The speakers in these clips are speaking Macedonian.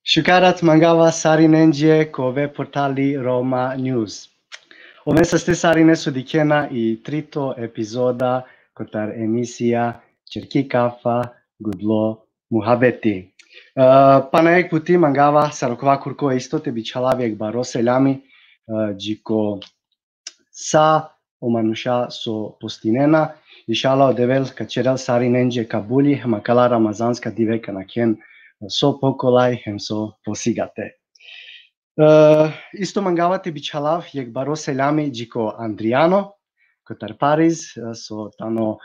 Shukarat mangava sarinenje kove portali Roma News. Ome sa ste sarine su dikena i trito epizoda kotar emisija Čerki kafa gudlo muhabeti. Panaek puti mangava sarokva kurko isto te bichalavek baro seljami jiko sa omanusha so postinena Ishala odevel kacerel sarinenje kabuli makala ramazanska diveka naken so pokolaj hem so posigate. Isto mangavate bichalav jek baro seljami jiko Andriano, kotar Paris, so tano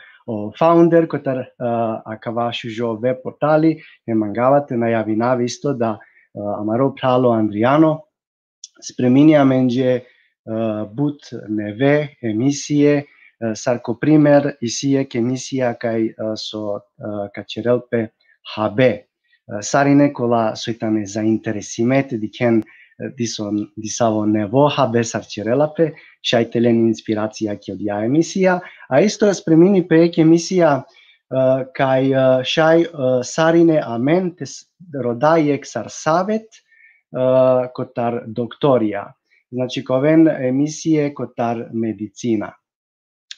founder, kotar akava shujo web portali, hem mangavate najavinavi isto da amaro pralo Andriano spreminja menje but neve emisije, sarko primer isijek emisija kaj so kacerelpe HB. Sarine kola soitane zainteresimete diken disavo nevo HB sarcerelape, šajtelen inspiracija ki odja emisija, a isto spremini prek emisija kaj šaj sarine amen tes rodajek sar savet kotar doktorija. Znači koven emisije kotar medicina.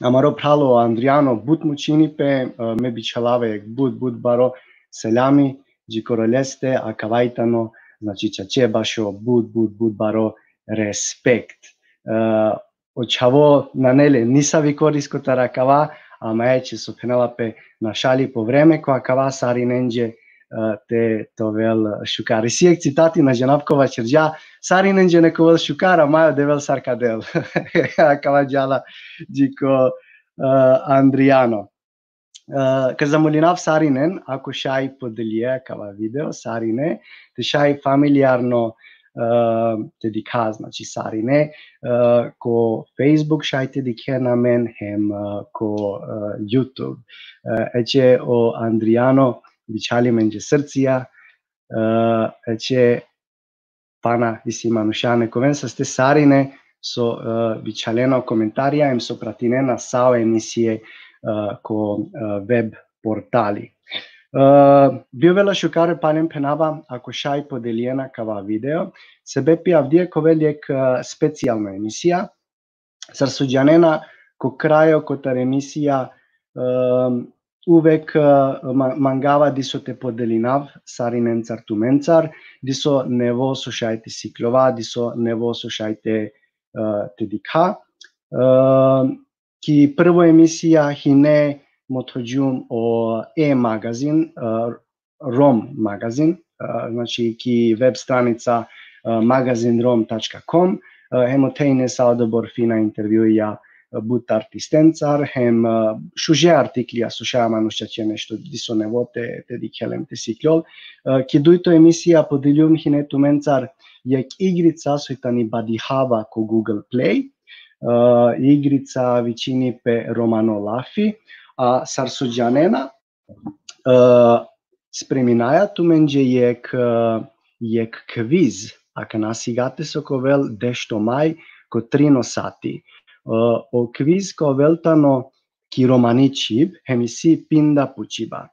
Amaro pralo Andriano but mučinipe, me bičalave but baro seljami, džikoroleste, a kavajtano, znači čače bašo but baro respekt. Očavo nanele nisavi koris kotar akava, a majeće su penalape našali po vreme ko akava sarinenje te tovel šukar. Isijek citati na Ženavkova čerđa, sarinenje nekovel šukara, majo devel sarkadel. Akava džala džiko Andriano. Că zamolinav sarinen, ako šaj podelje kava video sarine, te šaj familiarno te dika, znači sarine, ko Facebook šaj te dike namen, hem ko YouTube. Eče o Andriano bičali menje srcija, eče pana isi manušane koven sa ste sarine, so bičaleno komentarja, em so pratinena sao emisije ko web portali. Bio vela šukare palem penava, ako šaj podeljena kava video, sebe pija vdje koveljek specijalna emisija, sar suđanena ko krajo kotar emisija uvek mangava diso te podelinav sarinencar tumencar, diso nevo so šajte siklova, diso nevo so šajte te dikha. Ki prvo emisija hine mothođum o e-magazin, Rom magazin, znači ki web stranica magazinrom.com, hemotejne sa odobor fina intervjuja but artistencar, hem šuže artiklija sušaja manušćaće nešto diso nevote te dikhelem te siklol. Ki dujto emisija podeljum hine tumencar jek igrica sojtani badihava ko Google Play, igrica vicini pe Romano Lafi, a sarsuđanena spreminaja tu menđe jek kviz, a ka nasigate sokovel dešto maj ko 3 sati. O kviz ko veltano ki romaničib, hemisi pinda pučiba.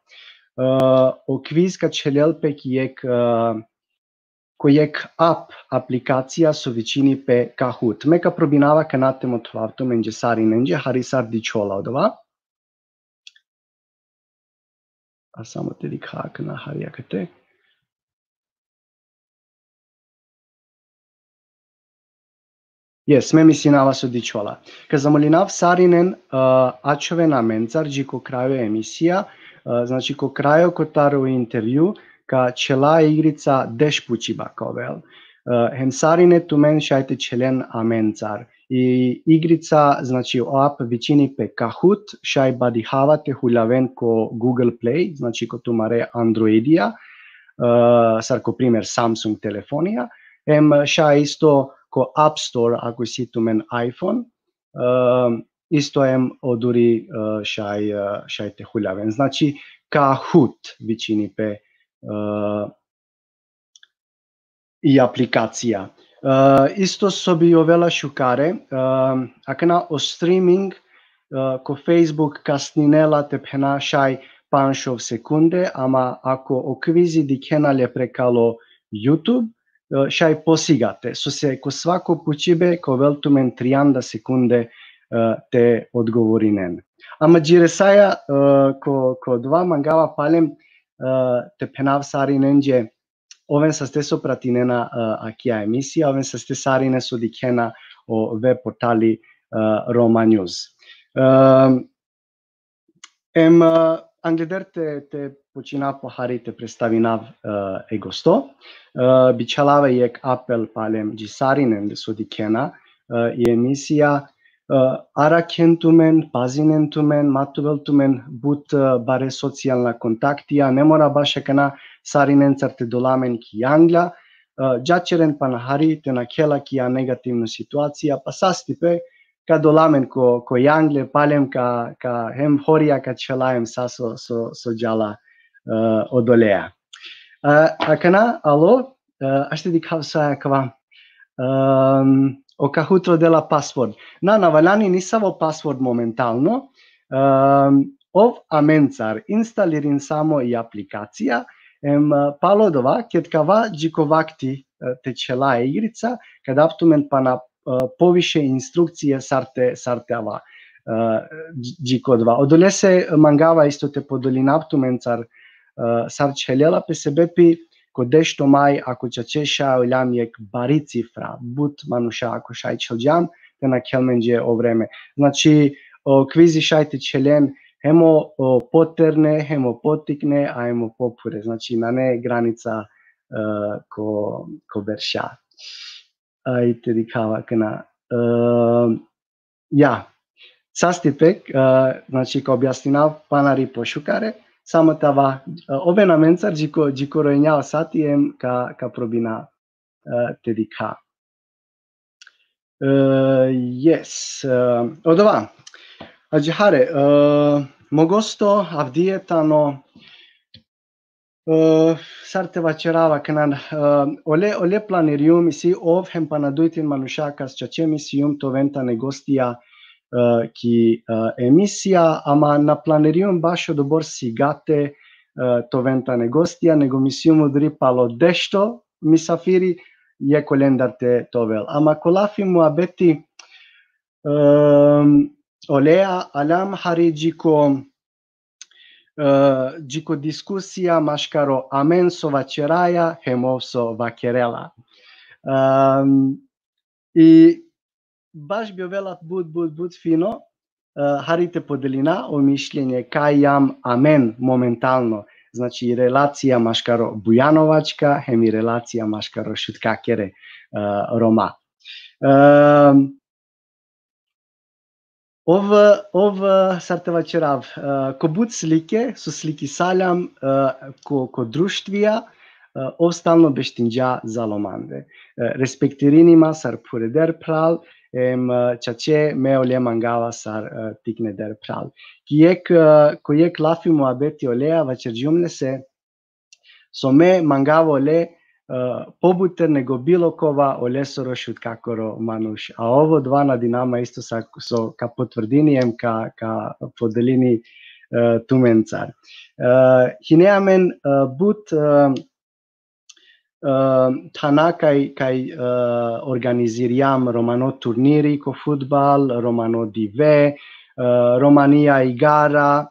O kviz ka čelelpe ki jek ko jek aplikacija su vicini pe Kahoot. Meka probinava kanate motvavto menđe sarinenđe, harisar dičola odova. A samo te dikhak na harijakate. Yes, me misinava su dičola. Ka zamolinav sarinen ačovena mencar, ko kraju emisija, znači ko kraju kotaru intervju, ka čela igrica deš pučiba kovel. Hem sarine tu men šajte čelen amencar. I igrica, znači o app vicini pe Kahoot, šaj badihavate hulaven ko Google Play, znači ko tu mare Androidija, sar ko primer Samsung telefonija. Hem šaj isto ko App Store, ako si tu men iPhone, isto hem oduri šajte hulaven. Znači Kahoot vicini pe i aplikacija. Isto sobi ovela šukare, akana o streaming ko Facebook kasninela te pena šaj panšov sekunde, ama ako o kvizi dikenalje prekalo YouTube și posígate. Se cu svako pučibe ko veltumen 30 sekunde te odgovorinen. Ama jiresaja ko dva mangava palem te penav sarinenje oven sa ste sopratinena akia emisija, oven sa ste sarine sudikena o web portali Roma News. Angleder te počina pohari te predstavinav egosto. Bičalava jek apel palem jisarinen sudikena i emisija arakentumen, pazinentumen, matuveltumen but bare socijalna kontaktija, ne mora baš kana sarinen carte dolamen ki angla, džačeren panahari te nakela ki negativna situacija, pa sastipe ka dolamen ko jangle palem ka hem horia ka čelajem sa so džala odolea. Akana, alo, ašte dikav sa kava o kahutro de la password. Na valani nisavo password momentalno. Ov amencar instalirin samo i aplikacija. Palodova, ket kava džikovakti te čela igrica, kad aptumen pa na poviše instrukcije sarte ava džikodva. Odole se mangava isto te podolin aptumencar sar čeljela pe sebepi ko dešto mai ako čačeša uljam jek bari cifra, but manuša ako šaj čelđam, te na kelmenđe o vreme. Znači, kvizi šajte čeljen, hemo poterne, hemo potikne, a hemo popure. Znači, na ne granica ko verša. Ajte dikava kana. Ja, sastipek, znači, ko objasninav panari pošukare, samo tava ove namencar džiko rojenjao satijem ka probina te dika. Yes. Odova. Ađihare, mogosto avdijetano sarte vačerava kanan ole planirium isi ov hem panaduitin manušakas čačem isium to venta negostija ki emisija, ama na planerium baš odobor sigate to venta negostija, nego misium udripalo dešto misafiri je kolendar te tovel. Ama kolafimu abeti olea alam hari džiko diskusija maškaro amenso vačeraja hemovso vakerela. I baš bi ovela bud fino, harite podelina o mišljenje kaj jam amen momentalno. Znači relacija maškaro Bujanovačka, hem i relacija maškaro Šutkakere Roma. Ov sarte vačerav, ko bud slike, su sliki saljam ko društvija, ov stalno beštinđa zalomande. Respektirinima sar pureder pral, čače me ole mangava sar tikne der pral. Ko jek lafimu abeti olea vačerđumne se, so me mangava ole pobuter nego bilo kova ole soro šutkakoro manuš. A ovo dva na dinama isto so ka potvrdinijem, ka podelini tumencar. Hineamen but tana kaj organiziriam romano turniri ko futbal, romano dive, Romania igara,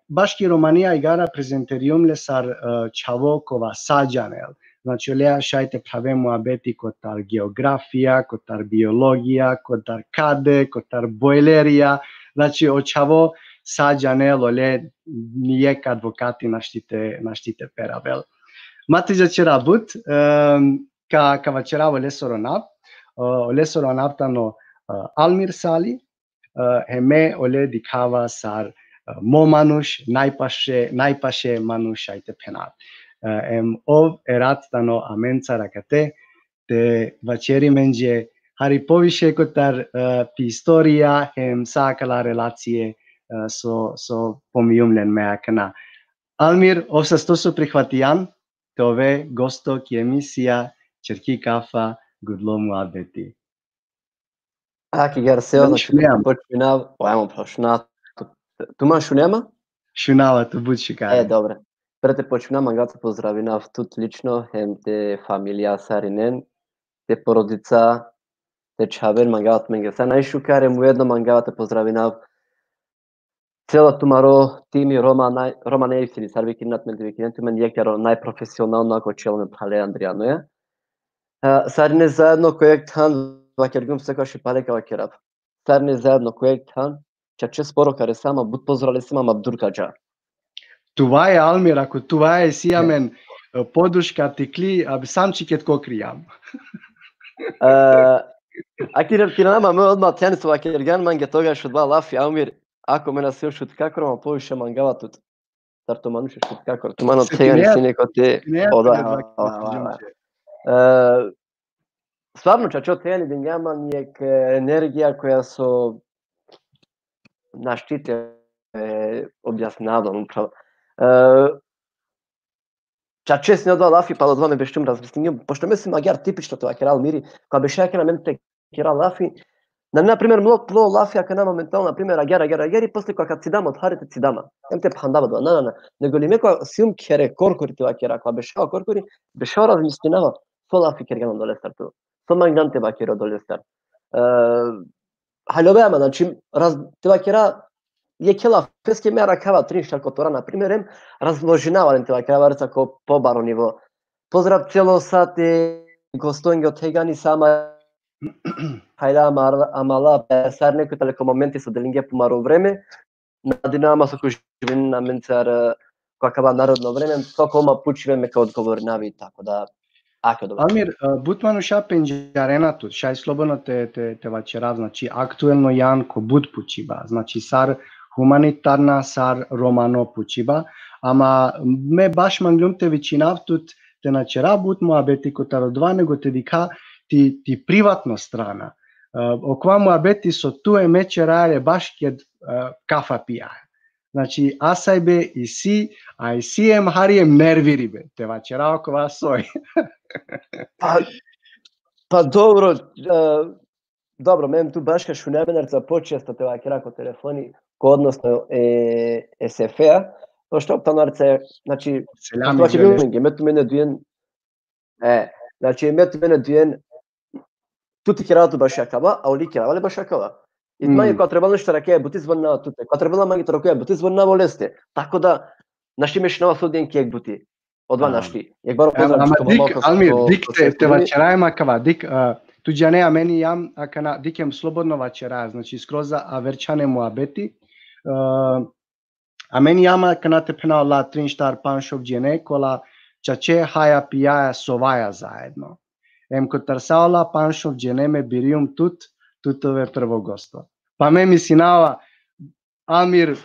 baški Romania igara prezenterium le sar čavokova sađanel. Znači olea šajte pravemu abeti kotar geografija, kotar biologija, kotar kade, kotar bojlerija. Znači o čavo sađanel ole nijek advokati naštite peravel. Matiđa čera but, ka vačeravo ole soro naptano Almir sali, heme ole dikava sar momanuš, najpaše manuš ajte penat. Ov erat tano amencara kate, te vačeri menđe hari poviše kotar pistorija, hem sakala relacije so pomijumljen meakana. Almir, ovsa stosu prihvatijan, tove gosto ki emisija Čerki kafa gudlo muabeti. Aki Garceo, znači počinav, ajmo prošunat. Tu ma šunema? Šunava, tu bud šikare. Dobro. Prete počínam mangata pozdravina тут лично те familia Sarinen, те porodica, те чавер мангат менгеса најшукаре му едно мангата поздравина цела тумаро тими Рома нејфтини сарвики натмен дивикиненту мен јекеро најпрофесионално ако челме пале Андријаноја. Сарине заедно којек тан вакергум секојаш палека вакерап. Сарине заедно којек тан чаче споро каре сама бут поздравле сама мабдуркаџа. Това е Алмир, ако това е сијамен подушка тикли, самчикет кокријам. Акирер кирама ме одма тенис вакерган манге тогаш од два лафи Алмир. Ако ме насил шут како ма повише мангава тут. Тарто мануше шут како тумано тегани си неко те ода. Стварно чачо тегани дењама ниек енергија која со наштите објаснавам управо. Чаче си одва лафи па одва ме бештум размислиња, пошто ме си магјар типично тоа керал мири, кога беше ќе на мен те керал лафи. На пример мло лафи ако на моментално на пример агер и после кога си дама од харите си дама. Ем те пхандава до на. Него ли меко сиум кере коркори тоа кера, кога беше коркори, беше размислинава со лафи керган доле старту. Со мангданте бакеро доле старт. Халјовеама, значи тоа кера јекела феске мера кава тринштар котора на пример разложинавален тоа кава рецако побаро ниво. Поздрав цело сати гостоинго тегани сама Хајда амала сар некои талеко моменти со делинге помаро време. На динама со кој живеем на менцар какава народно време, сокома пучиве ме као одговори нави тако да аке добро. Алмир, бутману ша пенџаренату, шај слободно те вачера, значи актуелно јан ко бут пучиба, значи сар humanitarna sar romano puciba, ama me baš manglum te većinavtut te načera but muabeti kotarodva, nego te dika ti privatno strana. Okva muabeti so tu mečerare baš kjed kafa pijaje. Znači, asajbe i si, a i sijem harijem nerviribe, te vačera okova soj. Pa dobro, dobro, mem tu baš kašu nebenarca počesto te vakera ko telefoni, odnosno SF-a, pošto optanarce, znači, metu mene dujen, znači, metu mene dujen, tu ti keratu baš jakava, a oli keravale baš jakava. И мајка кога требало нешто раке, бути звонна туте. Кога требало мајка раке, бути звонна во лесте. Така да наши мешнава суден кек бути. Одва нашти. Јак баро поздрав што малку. Алмир, дик те вачерајма кава, дик туѓане амени јам акана дикем слободно вачераја, значи скроза аверчане муабети. Амени јама кана те пенал ла тринштар паншов џене кола чаче хаја пијаја соваја заедно. Ем котарсаола паншов џене ме бириум tutove prvo gosto. Pa me misinava, Amir,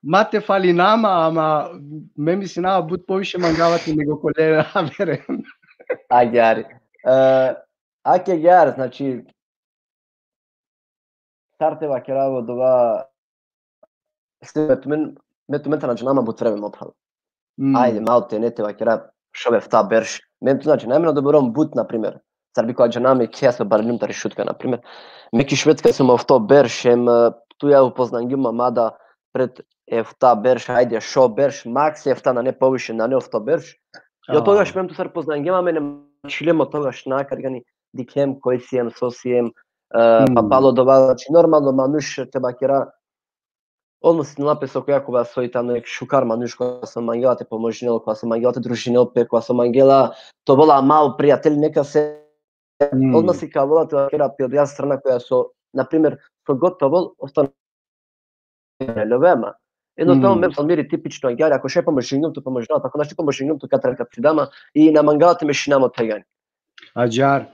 mate fali nama, ama me misinava bud poviše mangavati nego kolege Amire. Agjari. Agjari, znači, starteva keravo dova, metu nađe nama bud vreme opravo. Ajde, malo te neteva kera šove v ta berš. Metu znači, najmeno dobrom bud, na primjer, Сар бикоа џанами кеса барним тари шутка на пример. Меки шведска сум авто бершем ту ја упознан ги мамада пред ефта берш ајде шо берш макс ефта на не повише на не авто берш. Ја тогаш мем ту сар познан ги маме не шилемо тогаш накаргани диклем кој сием сосием папало дова значи нормално мануш треба кера односно написо која кога сојта нек шукар мануш кога со мангелате поможнел кога со мангелате дружинел пе кога со мангела то бола мал пријател нека се Одма си кавола тоа терапија од јас страна која со, например, со готово остана левема. Едноставно ме помири типично аѓари, ако ше помошињам, то помошнам, ако наши помошињам, то катар капсидама и на мангалате ме шинамо тегани. Аџар.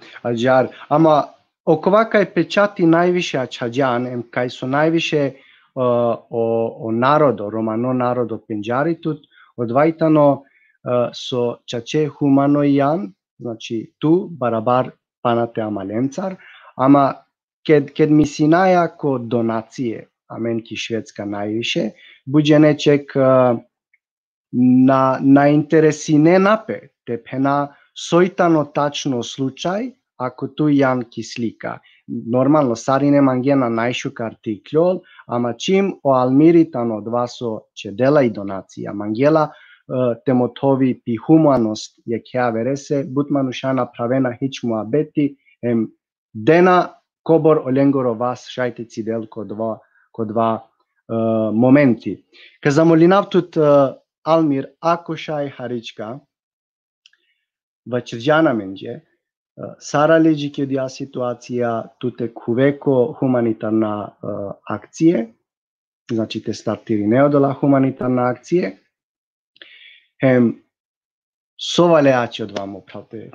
Ама окова кај печати највише ачаѓан, кај со највише о народо, романо народо пенџаритут, одвајтано со чаче хумано јан, значи ту барабар панате амаленцар, ама кед ми синаја ко донације, аменки шведска највише, буџе нечек на интереси не напе, те пена сојтано тачно случај, ако ту јан ки слика. Нормално, сарине мангена најшука артиклјол, ама чим о алмиритано од васо че дела и донација, мангела темотови пи хуманост ја ќе вересе, бутмануша направена хич муабети, дена кобор оленгоро вас шајте цидел ко два моменти. Ка замолинавтут Алмир, ако шај харичка, вачирџана менџе, Сара леџи ке дија ситуација туте кувеко хуманитарна акције, значи те стартири неодола хуманитарна акције, совалеачи од вамо правте,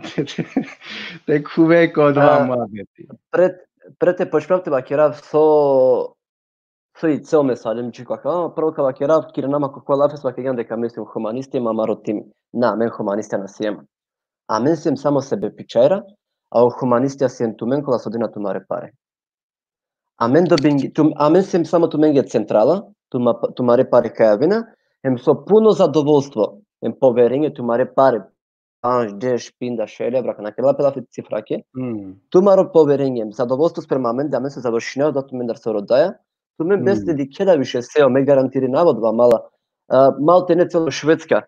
те кувеко од вамо абети. Пред те почнавте бакерав со и цел месалем чикака, прво ка бакерав кире нама ко лафес бакеган дека мислим хуманисти, ма ротим. На, мен хуманисти на сиема. А мен сием само себе пичајра, а о хуманистија сием тумен кола со дена тумаре паре. А мен сием само туменге централа, тумаре паре кајавина, со пуно задоволство, поверење тумаре паре, панш, деш, пинда, шеле, брака, на кела пелафи цифраке, тумаро поверење, задоволство спрема мен, да мен се завршинео, да тумен дар се родаја, тумен без ли кеда више сео, ме гарантири наводва мала, малте не цело Шведска,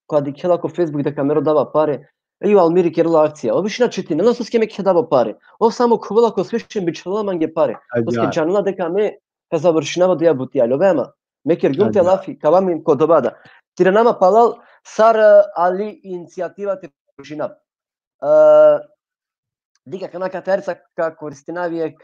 која ди кела ко Фейсбук дека ме родава паре, Алмири керла акција, обишна чети, не насос ке ме ке дава паре, само кувала ко свишен бичала манге паре, коске джанла дека ме ка завршинава да ја бутија, ловема, ме кергум те лафи, кава ми ко добада. Тире нама палал, сар али иницијативата жина. Дика канака терца ка користинавиек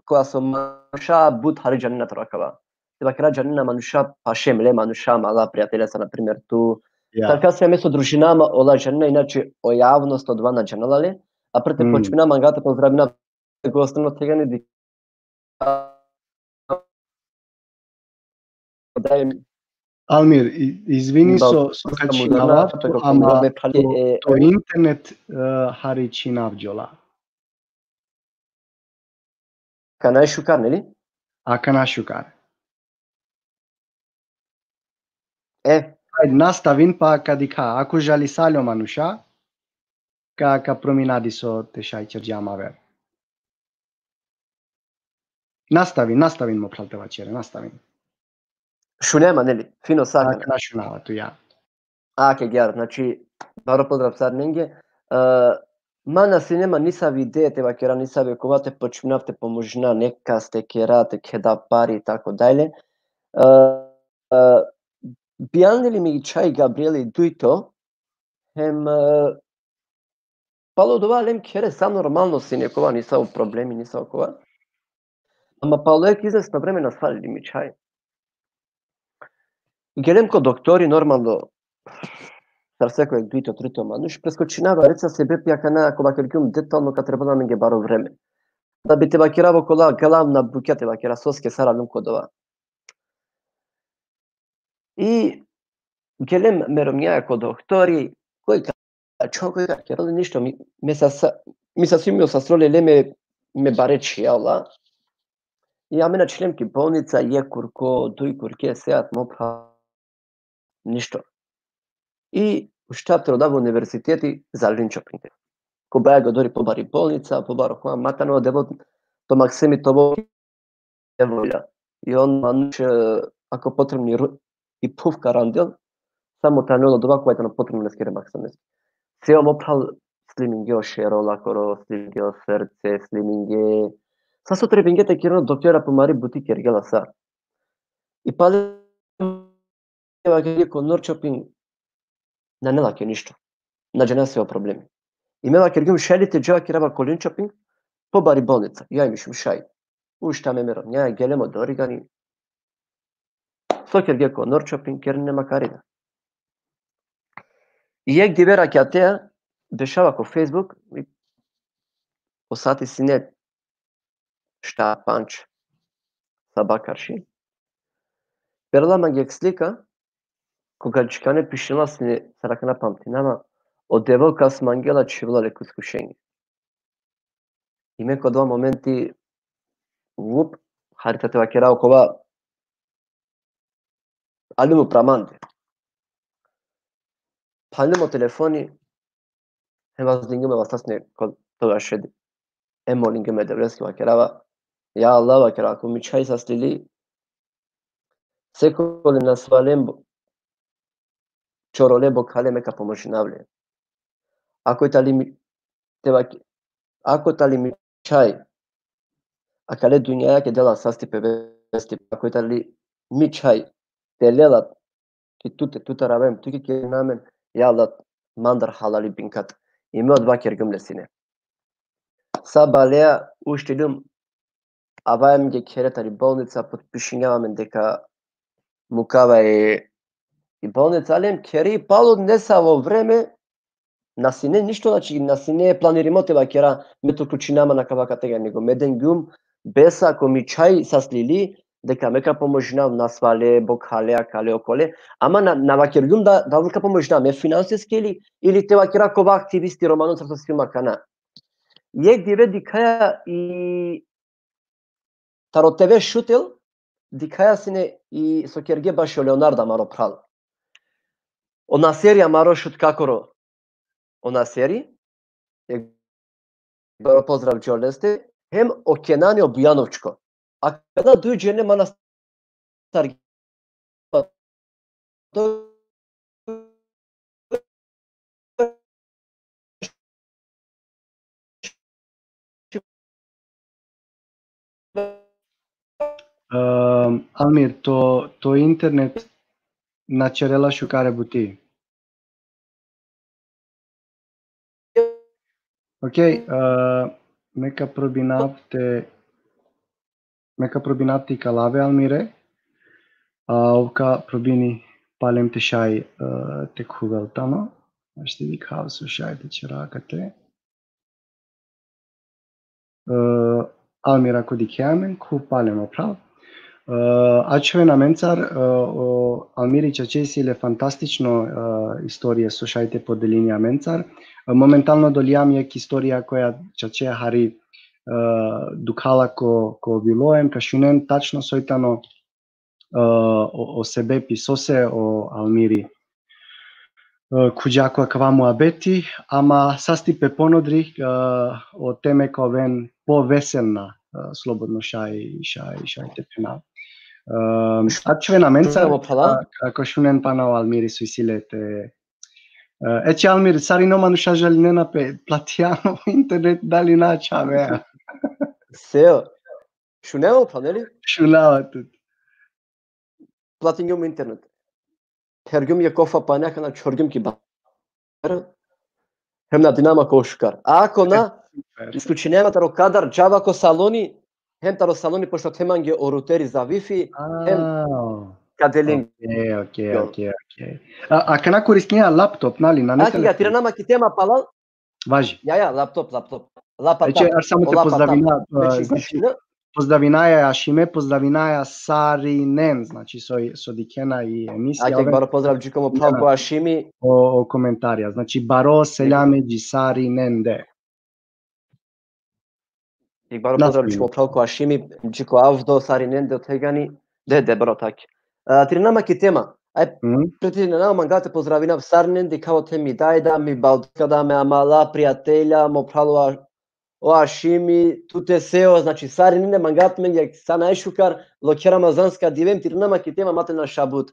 која со мануша бут хари джанина тракава. Теба кера джанина мануша пашем ле мануша мала пријателја са на пример ту. Така се место дружинама ола джанина иначе о јавност од вана джаналале, а прете почмина мангата поздравина го остану тегани ди Алмир, извини со качинава, ама то интернет харичинав джола. Канај шукар, нели? Канај шукар. Ајде, наставин па кадика, ако жали сало мануша, ка проминади со тешај чирџамавер. Наставин му пралтева чере, наставин. Шунема, нели? Фино сакана. Кана шунава, ту ја. Ке гјар, значи, баро поздрав сарненге. Мана си нема нисави идеја, тева кера нисави ковате почминавте поможна, нека сте керате, кеда пари и тако дајле. Бијанели ми чај Габриели дуито, пало дова лем кере са нормално си некова, ниса у проблеми, ниса окова. Ама пало ек известно време насвалили ми чај. Гелем ко доктори нормално, сар секој дуито, трито мануш, прескочинава реца се бепија кана, ако бакергјум детално ка треба да менге баро време. Да би те бакираво кола главна букја те бакира соске сара лум кодова. И гелем меромњаја ко доктори, кој кој керали ништо, ми са симио са строле леме ме баречи јала. И ја мена члемки болница, курко, дуј курке, сеат мопа, ништо. И штаб родава универзитети за Линчопинг. Ко баја го дори побари болница, побаро која матано девот, то Максими тоа волја. И он мануш, ако потребни и пув карандел, само танело дова која на потребно скере Максими. Сео мопал слиминге шерола коро, слиминге срце, слиминге. Са со требингете кирно доктора помари бути кергела са. И пале ко Норчопинг на нелаке ништо. Наđe не сео проблеми. И мела кергум шелите джава кираба ко Линчопинг, побари болница. Ја мишум шај. Ушта ме мером, ја гелемо до оригани. Со керге ко Норчопинг, кер нема карида. И ек дивера ке атеа, дешава ко Фейсбук, посати сине шта панч са бакарши. Перла мангек слика, кога чикане пишнела сине саракана памтинама, од девојка с мангела чивла леко искушење. И ме ко два моменти, луп, харита те вакера окова, али му праманде. Палнемо телефони, вас дингеме вастасне код тога шеди. Молингеме деврески вакерава, ја Аллах вакера, ако ми чај састили, секој на свалем Чороле бокале мека помощнавле. Ако тали ми чај, а кале дуњаја ке дела састи певести, ако тали ми чај, те лелат, ки тута равем, туки ке намен, јалат мандар халали бинкат, и ме одва кергюм лесине. Са балеа, уштидум, аваем ге керетари болница, подпишињаваме дека мукава и болница, алем кери пало неса во време, наси не ништо, значи наси не е планиримотева кера мето кучинама на кава катега, него меден гюм, беса ако ми чај саслили, дека мека поможнав насвале, бокале, кале околе, ама на вакергюм да вака поможнав, ме финансиски или те вакера кова активисти романот со сфилма кана. Јек диве дикаја и таро ТВ шутел, дикаја сине и со керге баш Леонардо маро прал. Она серија маро шут какоро, она сери, поздрав Џолесте, хем окенани Обујановчко. А када дојде не манастар Алмир, то интернет на черела шукаре бути. Океј, мека пробинавте и калаве, Алмире, овка пробини палем те шај те кугалтано, ще ви као со шајте черакате. Алмир, ако дикеамен, ку палем оправ. Ачове на менцар, Алмири чачесиле фантастично историја со шајте поделинија менцар. Моментално долијам јак историја која чачеја хари дукала ко билоем, кашунен тачно сојтано о себе писосе о Алмири. Куѓако кава муабети, ама састипе понодри о теме ковен повеселна слободно шајте пенал. Ачове на менцар, ако шунен панал Алмири суисилете. Ече Алмир, сари номану шажали не напе платијано интернет дали начаве. Сео, шунео панели? Шунава тут. Платињум интернет. Хергюм ја кофа пањака на чоргюм ки бар. Хем на Динамо кошкар. А ако на исклученемата рокадар џава ко салони, хем таро салони пошто теман ги орутери за Wi-Fi, хем каделинг. Океј. А кана користија лаптоп, нали, на не телефон? Аки тира нама ки тема палал? Важи. Ја, лаптоп. Лапатап. Ече, ар само те поздравина, поздравинаја Ашиме, поздравинаја Саринен, значи со Дикена и емисија. Ајде баро поздрав Џикомо Палко Ашими. О коментарија, значи баро селјаме Џи Саринен де. И баро поздрав Џикомо Палко Ашими, Џико Авдо Саринен де отегани, де баро таки. Тринама ки тема. Ај прети на мангате поздравина Саринен де као теми дајда ми балдка ме амала пријателја мо прало о Ашими, туте сео, значи Саринен мангат мен ја са најшукар локе рамазанска дивем тринама ки тема мате на шабут.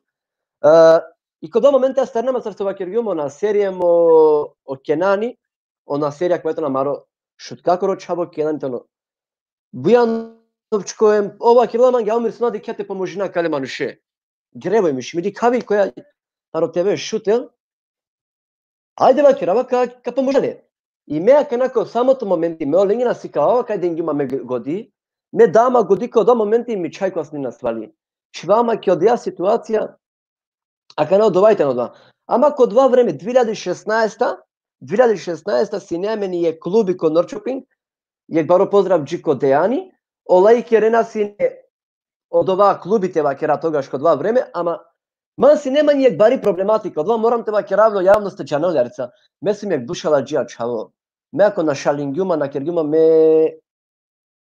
И кога момента старнама срцова кергјумо на серија о Кенани, она серија која на маро шуткакоро чабо Кенаните Бујановчко ова кирламан ја умир снади кете поможина кале мануше. Гребој миш, ми дикави која таро ТВ шутел. Ајде вакера ка поможане. И меа канако самото моменти ме оленина си као кај ден ги имаме годи, ме дама годи као до моменти ми чај која сни насвали. Чвама ке одија ситуација, а кана одовајте на два. Ама ко два време 2016 си немени е клуби ко Норчопинг, јек баро поздрав Џико Дејани, олај ке рена си од оваа клубите вакера тогаш ко два време, ама ман си нема нијек бари проблематика, од ова морам те вакеравло јавност чаналјарца, ме си мек душала џија чаво. Ме ако на шалингјума, на кергјума ме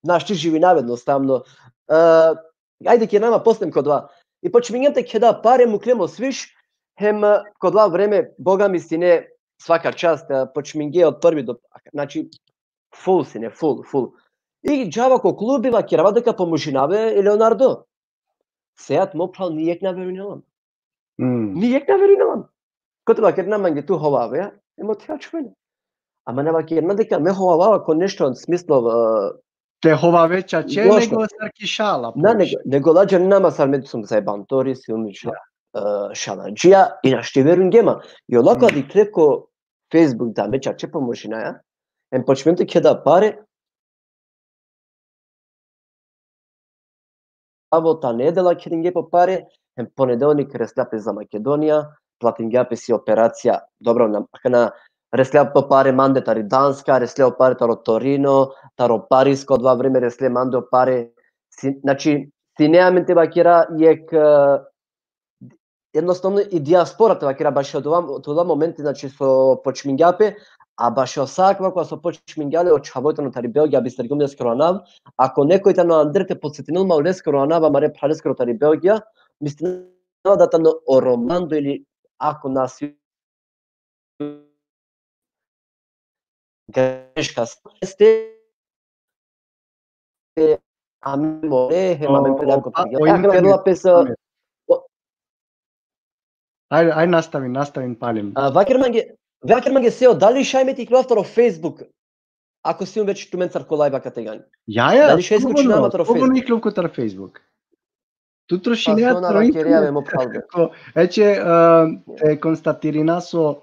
нашти живи наведно ставно. Ајде ке нама постем ко два. И почмињете ке да паре му клемо свиш, хем ко два време, бога ми си не свака част, почмиње од први до, значи, фул си не, фул. И џава ко клубива ке рава дека поможинаве Леонардо. Сеат мо прал нијек на веринелам. Като вака на манги ту ховаве, емотија чувен. Ама не вака една дека ме ховава кон нешто од смислов Те ховаве чаче него саркишала. Него лаѓа нама сар медусум заебантори си умиша. Шалаџија и на што верувам гема. И олака ди креко Facebook да ме чаче помошинаја. Ем почменте ќе да паре. Работа недела ќе динге по паре. Ем понеделник ресляпе за Македонија. Платингјапе си операција. Добро на реслеа по паре манде тари Данска, реслеа паре таро Торино, таро Париско два време ресле мандо паре. Значи, синеамен те бакера јек едноставно и диаспората бакера баш од тоа моменти, значи со почмингјапе, а баш осаква кога со почмингјале од чавојто на тари Белгија би стргум лескоро нав, ако некој та на Андрете подсетинил ма лескоро нав, маре пралескоро тари Белгија, мислам да та на Оромандо или ако нас грешка сте аморе хемамен предако песа. Ај наставим палим. Вакерман ге сео дали шајме ти клафтор Facebook. Ако си веќе туменцар колајба категани. Ја, дали шај исклучи на матор Facebook. Обоно иклуко тар Facebook. Тутро шинеа тро интернет. Ече те констатирина со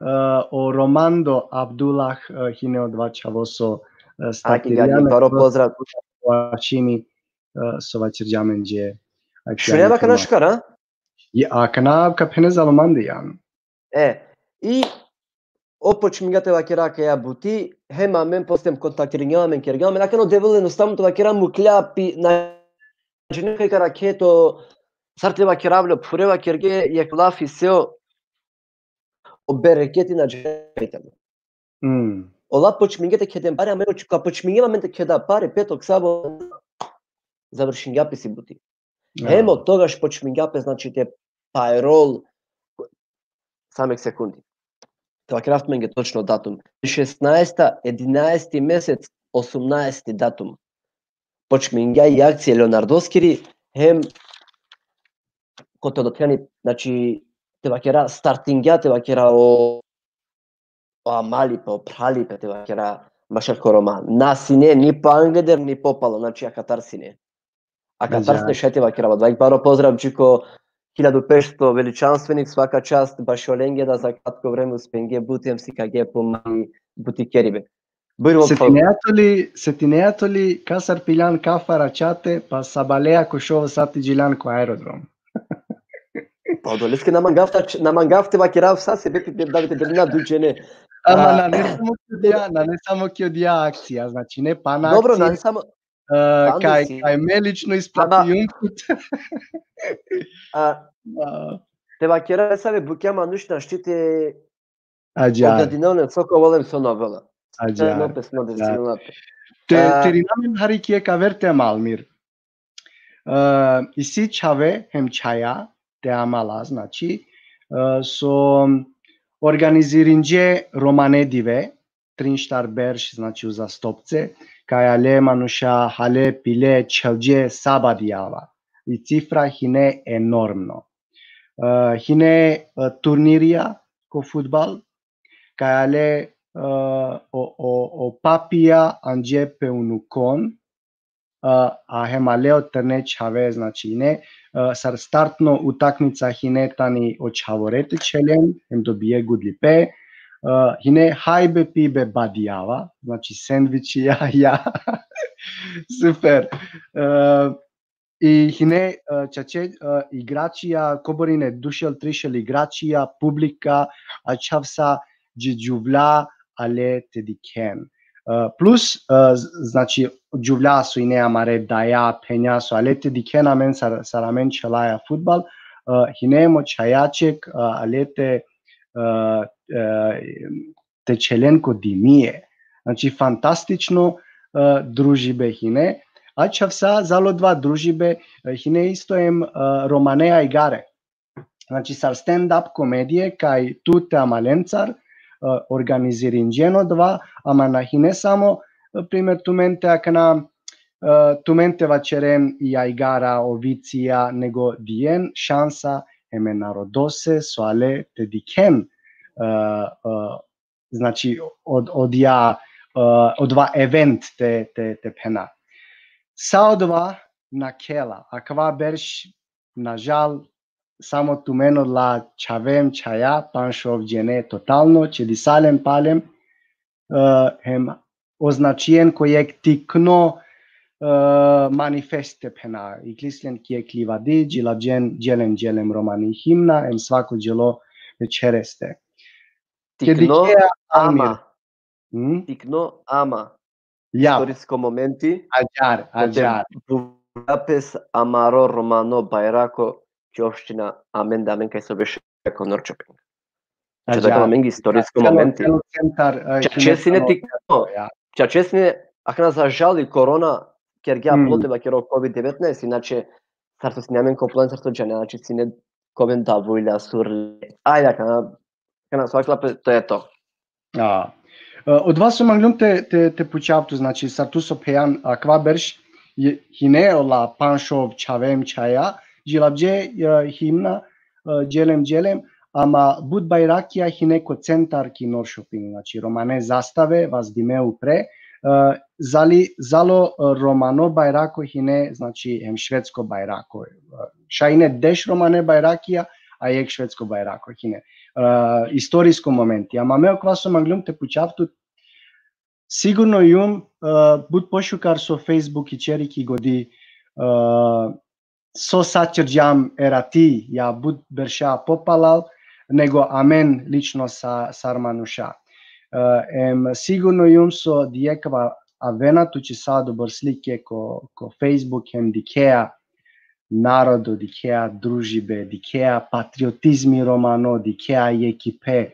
о Романдо Абдулах хинео два чавосо статиријане. Паро поздрав. Шими со вачерџаменџе. Што нема канашкара? А кана капене за Романди јан. И опочмингате вакера каја бути, хема мен постем контактиринга мен кергаме, накано девел едноставно вакера му кляпи на некој каракето сарте вакеравле пурева керге ја клафи сео оберекети на джетам. Ола почмингете кедем пари, ама ка почмингема менте кеда пари петок сабо завршингјапи си бути. Емо тогаш почмингјапе значи те пайрол самек секунди. Тоа крафтмен ге точно датум. 16-та, 11-ти месец, 18-ти датум. Почмингја и акција Леонардоскири, хем кото дотјани, значи те вакера стартингја, те вакера о мали по прали те вакера башарко роман. Насине ни по англедер ни попало, значи акатар сине. Акатар сне шете вакера, двајк паро поздрав чико 1500 величанственик, свака част, башоленге да за кратко време успенге бутием си каге помали бутикерибе. Сетинеато ли Касар Пилян Кафара чате, па Сабалеа Кошово Сати Джилян ко аеродром? Па долеске на мангафте вакерав са се бети давите белина дуџене. Ама не само ќе одија акција, значи не пана акција. Добро, не само кај ме лично испрати јункут. Те вакера сабе букјама нушна штите Аџа. Одадинелне соко волем со новела. Аџа. Теринамин харикие каверте Малмир. Иси чаве хем чаја те амала, значи со организиринџе романедиве Тринштар Берш, значи узастопце, кај але мануша хале пиле челџе сабадијава. И цифра хине енормно. Хине турнирија ко фудбал, кај але o papija anje peunukon a hemaleo trne čave, znači ne startno utakmica hinetani o čavorete čelen, hem dobije gudlipe, hine hajbe pibe badijava, znači sendviči ja, super. I hine čače igračija, koborine dušel trišel igračija, publika, a čavsa džuvla, ale tediken. Plus, znači, džuvla su i ne amare daja, penja su, ale tediken amen saramen čelaja futbal, hinemo čajaček, ale te čelenko dimije. Znači, fantastično družibe hine, a čavsa zalo dva družibe hine isto romanea igare. Znači, sar stand-up komedije, kaj tute amalencar, organizirinđeno dva, ama na hine samo, primer tumente akana tumente vačeren i igara ovicija nego dien šansa heme narodose soale te diken znači od dva event te pena. Saodva nakela, akva berš na žal samo tu meno la čavem čaja, panšov džene totalno, če disalem palem, hem označien kojek tikno manifeste pena. Iklislen kijek livadi, džilabđen dželem romani himna, hem svako dželo večereste. Tikno ama. Tikno ama. Istorijsko momenti. Ađar. Budapest amaro romano bajrako Ćošćina amen damen kaj se beše rekao Norčoping. Če da kao mengi istorijsko momenti. Česine, ako nas zažali korona, ker ja ploteva kero COVID-19, inače sarto si nemen koplan sarto džane, znači si ne komenta vujlja surli. Ajde, kana svakla, to je to. Od vas su manglum te pučavtu, znači sartu so pejan akva berš hine ola panšov čavem čaja, Džilabđe himna dželem, ama bud bajrakija hineko centar ki Noršoping, znači romane zastave vas dimeu pre, zalo romano bajrako hine, znači hem švedsko bajrako. Šajne deš romane bajrakija, a jek švedsko bajrako hine. Istorijsko momenti. Ama meo kvaso manglum te pučavtu, sigurno jum bud pošukar so Facebook i čeriki godi so sačerđam erati, ja bud berša popalal, nego amen lično sa Armanuša. Sigurno jum so dijekava avena, tu će sad obor slike ko Facebook, hem dikeja narodu, dikeja družibe, dikeja patriotizmi romano, dikeja ekipe.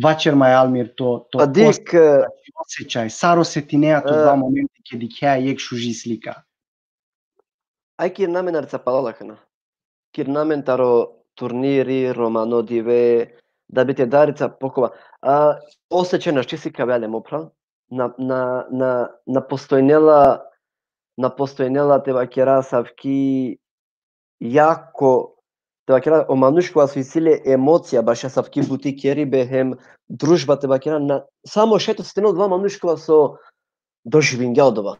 Vačer maj Almir to osjećaj, saro se ti neja to dva momenti, ke dikeja jek šuži slika. Aj kjer namen arca palalakana. Kjer namen taro turniri, romano dive, da bi te darica pokova. Osjećaj naš če si kavelem opral, na postojnela teba kjera savki jako, teba kjera omanuškova su isile emocija, baša savki buti kjeri behem družba teba kjera, samo šeto steno dva manuškova so doživingjaudova.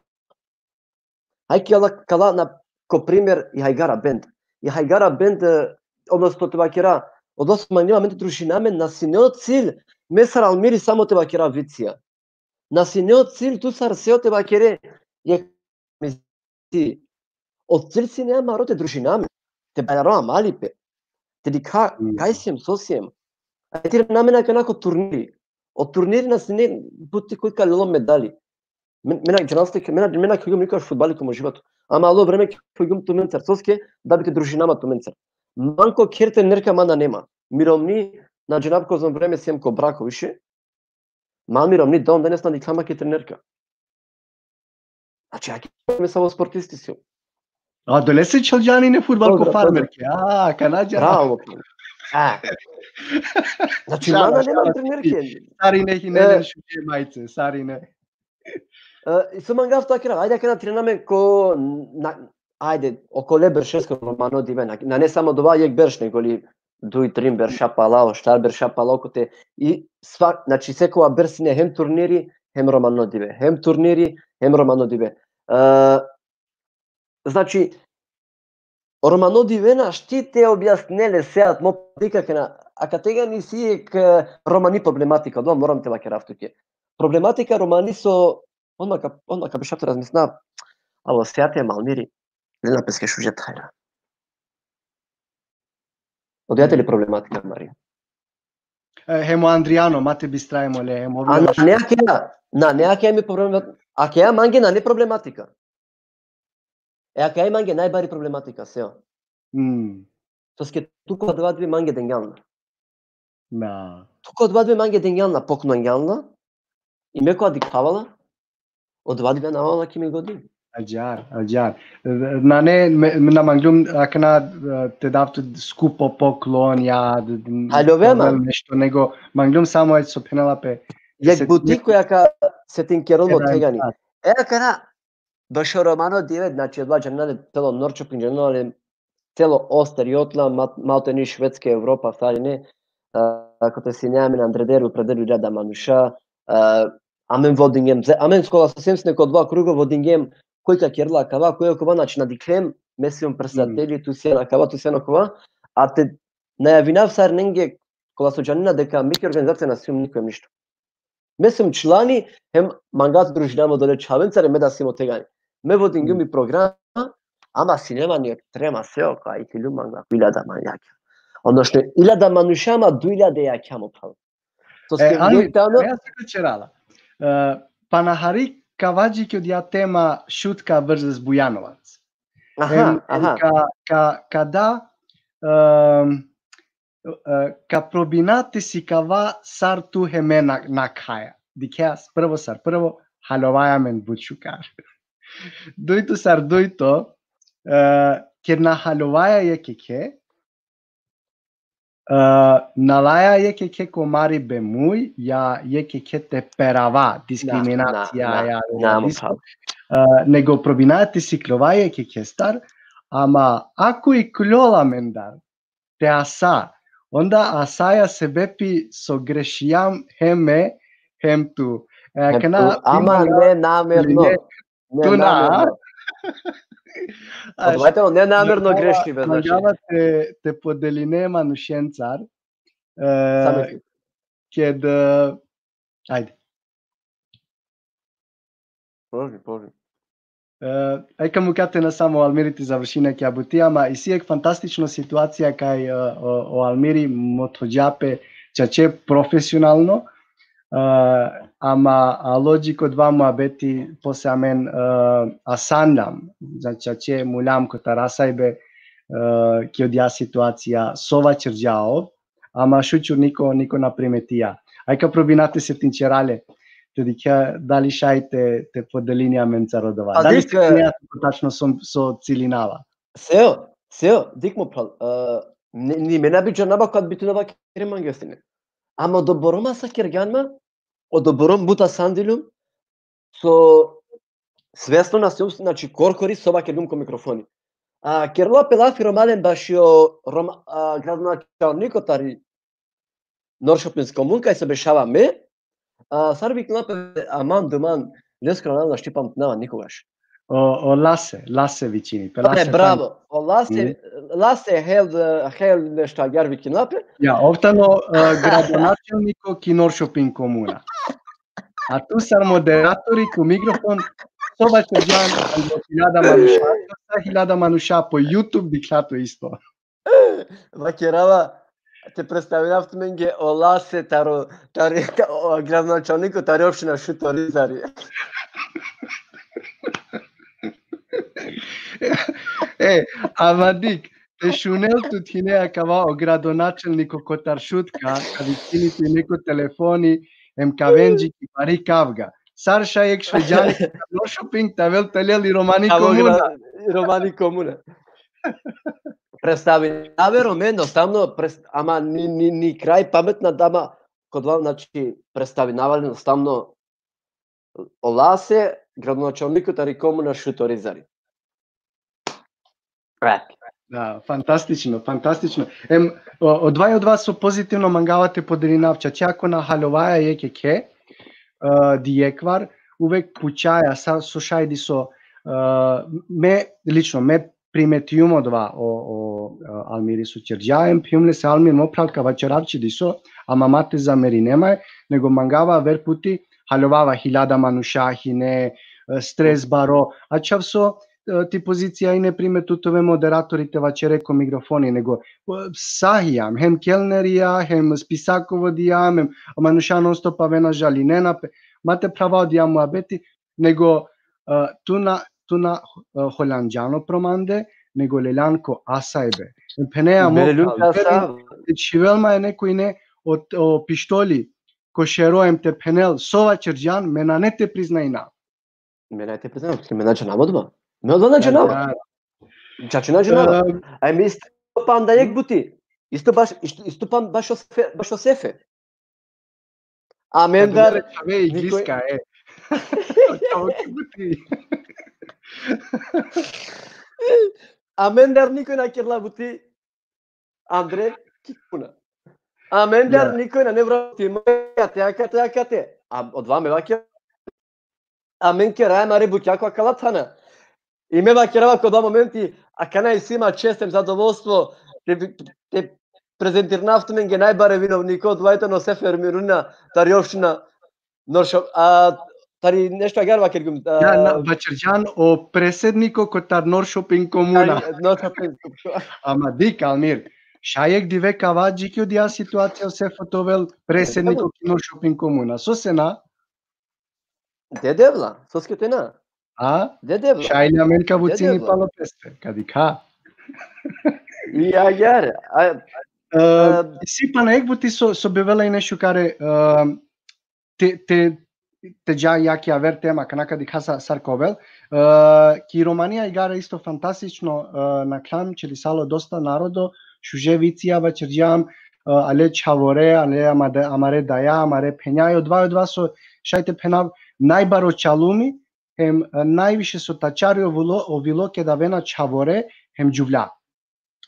Aj kjela na ko primjer i Hajgara band. I Hajgara band, odnosno teba kjera, odnosno manjima mente družiname, nasi neo cilj, mesar Almiri samo teba kjera vicija. Nasi neo cilj, tu sar seo teba kjere, je mezi. Od cilj si nema rote družiname, te bajaroa malipe, te di kaj sijem, so sijem. A ti namena kanako turniri. Od turniri nasi ne buti koji kalilo medali. Mena kojom nikaš futbalikom uživatu. Ama alo vreme kojom tu mencar soske, da bi te družinama tu mencar. Manko kjer trenerka mana nema. Mirovni, na dženapkozom vreme sijem ko brako više. Mal mirovni dom, danes na diklama ke trenerka. Znači, aki me samo sportisti sijo. A dolese čelđani ne futbal ko farmerke. Kanadja. Bravo. Znači, mana nema trenerke. Sarine hinelen šuće majce, sarine. Suman gav takira, ajde kana trename ko, ajde, okole beršesko romano dive, na ne samo dva jek berš, nego li duj trim berša palao, štar berša palao kote, i svak, znači sekova bersine hem turniri, hem romano dive, hem turniri, hem romano dive. Znači, romano divena štite objasnele seat mo dikakena, a kad tega nisi jek romani problematika, odmah moram te vake raftuke. Problematika romani so, odmah kad bi šato razmisna, alo seate Malmiri, Lena peske šužet hajra. Odjate li problematika, Marija? Hemo Andriano, mate bi strajmo le, hemo... A na nejakea mi problematika, a kea mange na ne problematika. A kea mange najbari problematika, seo. To ske tuko dva dve mange dengalna. Tuko dva dve mange dengalna, pokno dengalna, i meko adiktavala, od dva dve navala ki mi godini. Ađar. Na manglum, akana te davtu skupo poklon, ja, nešto, nego manglum samo je so penala pe... Jek butiku jaka se tin kjerolmo tegani. Akana, baš romano divet, znači odlađa nade telo Norčoping, ali celo Osterjotla, малте ни Шведска Европа, фарине, като си нямаме на Андредеру, пределю ряда Мануша, амен водингем, амен скола съвсем сне ко два круга водингем, којка керла кава, која кова, значи на диклем, месиум председатели, ту се на кава, ту се на кова, а те најавинав сар ненге кола соџанина дека меки организација на сиум никој ништо. Месиум члани, хем мангат дружинамо доле чавенцаре, ме да симо тегани. Ме водингем и програма, ама си нема ни трема сео, кај ти lumanga 1000 манјаки. Односно, 1000 манушама, 2000 јаќамо прavo. Almin, ja se kačerala. Panahari Kavađik od ja tema šutka versus Bujanovac. Kada ka probinate si kava sar tu heme nakhaja. Dikjas prvo halovaja men bučukar. Dojto sar dojto, ker na halovaja je keke, nalaja je keke komari bemuj, ja je keke te perava, diskriminacija, nego probinate si klova je keke star, ama ako i klola mendar, te asa, onda asaja se bepi so grešijam heme, hem tu. Ama ne namerno. Одвајте, не намерно грешни бе, значи. Те поделине манушенцар. Кед ајде. Пожи. Ајка му кате на само Алмирите завршина ќе абути, ама и сиек фантастична ситуација кај о Алмири мотоџапе чаче професионално. Ама логико два муабети после амен асандам, значи че мулям кота расајбе ке одја ситуација сова черџао, ама шучур нико наприметија. Ајка пробинате се тинчерале, тедика дали шајте те поделини амен цародова. Дали се нејато тачно со цилинава? Сео, дик му прал. Ни ме набиџа наба кад битунава кереман гестине. Ама доборома са кергјанма, одобором бута сандилум, со свесно на сеум, значи коркори соба кердум ко микрофони. Керло пелафи ромален башио градоначалникотари Норшопинс комун, кај се бешава ме, сарбик напе аман думан, леско на Штипан нема никогаш. O Lasse vicini. Bravo. O Lasse hel nešta Jarviki napre. Ja, ovtano gradonačelniko ki Noršopin komuna. A tu sar moderatori ku mikrofon soba čeđan 1000 manuša po YouTube diklato isto. Vakjerava te predstavljam menге o Lasse tari gradonačelniku tari opština Šutorizari. Amadik, te šunel tu tine akava o gradonačelniku kotar šutka, kad ikiniti neko telefoni, kavenđi ki pari kavga. Sarša jek šveđani no shopping tavel taljali Romani komuna. Представи, наверно едноставно, ама ни крај паметна дама код вам, значи представинавали едноставно Оласе, градоначалникот ари комуна Шуторизари. Да, фантастично. Од вас со позитивно мангавате поделинавча. Чако на халоваја јекеке, диеквар, увек пучаја со шајди со лично ме приметиум од о Алмири со черџаем, пиумле се Алмир мопралка вачерапчи дисо, ама мате за мери немај, него мангава вер пути халовава 1000 мануша, хине, стрес баро, а чав со ти позиција и не приметутове модераторите вачереко микрофони, него сахијам, хем келнерија, хем списаково дијам, хем мануша нон-стопа вена жалинена, мате права дијам муабети, него туна холанџано проманде, него леланко асајбе. Пенеја мопал, чивелма е некој не од пиштоли, кошероем те пенел, сова черџан, мена не те признајна. Мена те признајна, ке мена джанабодба. Не одвана джанава. Чачина джанава. Ајме иступан да јек бути. Иступан баш о сефе. А мендар... Иглиска е. Amender nikoj na kjer labuti. Andre, kikuna. Amender nikoj na nevrati. Akate. A od vame vakja. Amen kjera mare butjako akalatana. I me vakjerava kod dva momenti, a kanaj svima čestem zadovoljstvo, te prezentirnaftumen ge najbare vinovniko, dvajta no sefer miruna, tarjovština, tari nešto agar vakjergum. Vachirjan o presedniko kotar Norrköping komuna. Ama dik Almir, šajek dive kavađi kju dija situacija se fotovel presedniko Norrköping komuna. So se na? Dedevla, so sketena. A? Dedevla. Šajlja men kavucini palo peste, kadik ha? Ja, iar. Si pa na ekbuti so bevela i nešto care te già jaki aver tema kanaka di casa Sarkovel, ki Romania igara isto fantastično na klan čelisalo dosta narodo, šuže vicija večerđam, ale čavore, ale amare daja, amare penjajo, dva so šajte penav najbaro čalumi, hem najviše so tačari ovilo ke da vena čavore, hem džuvlja.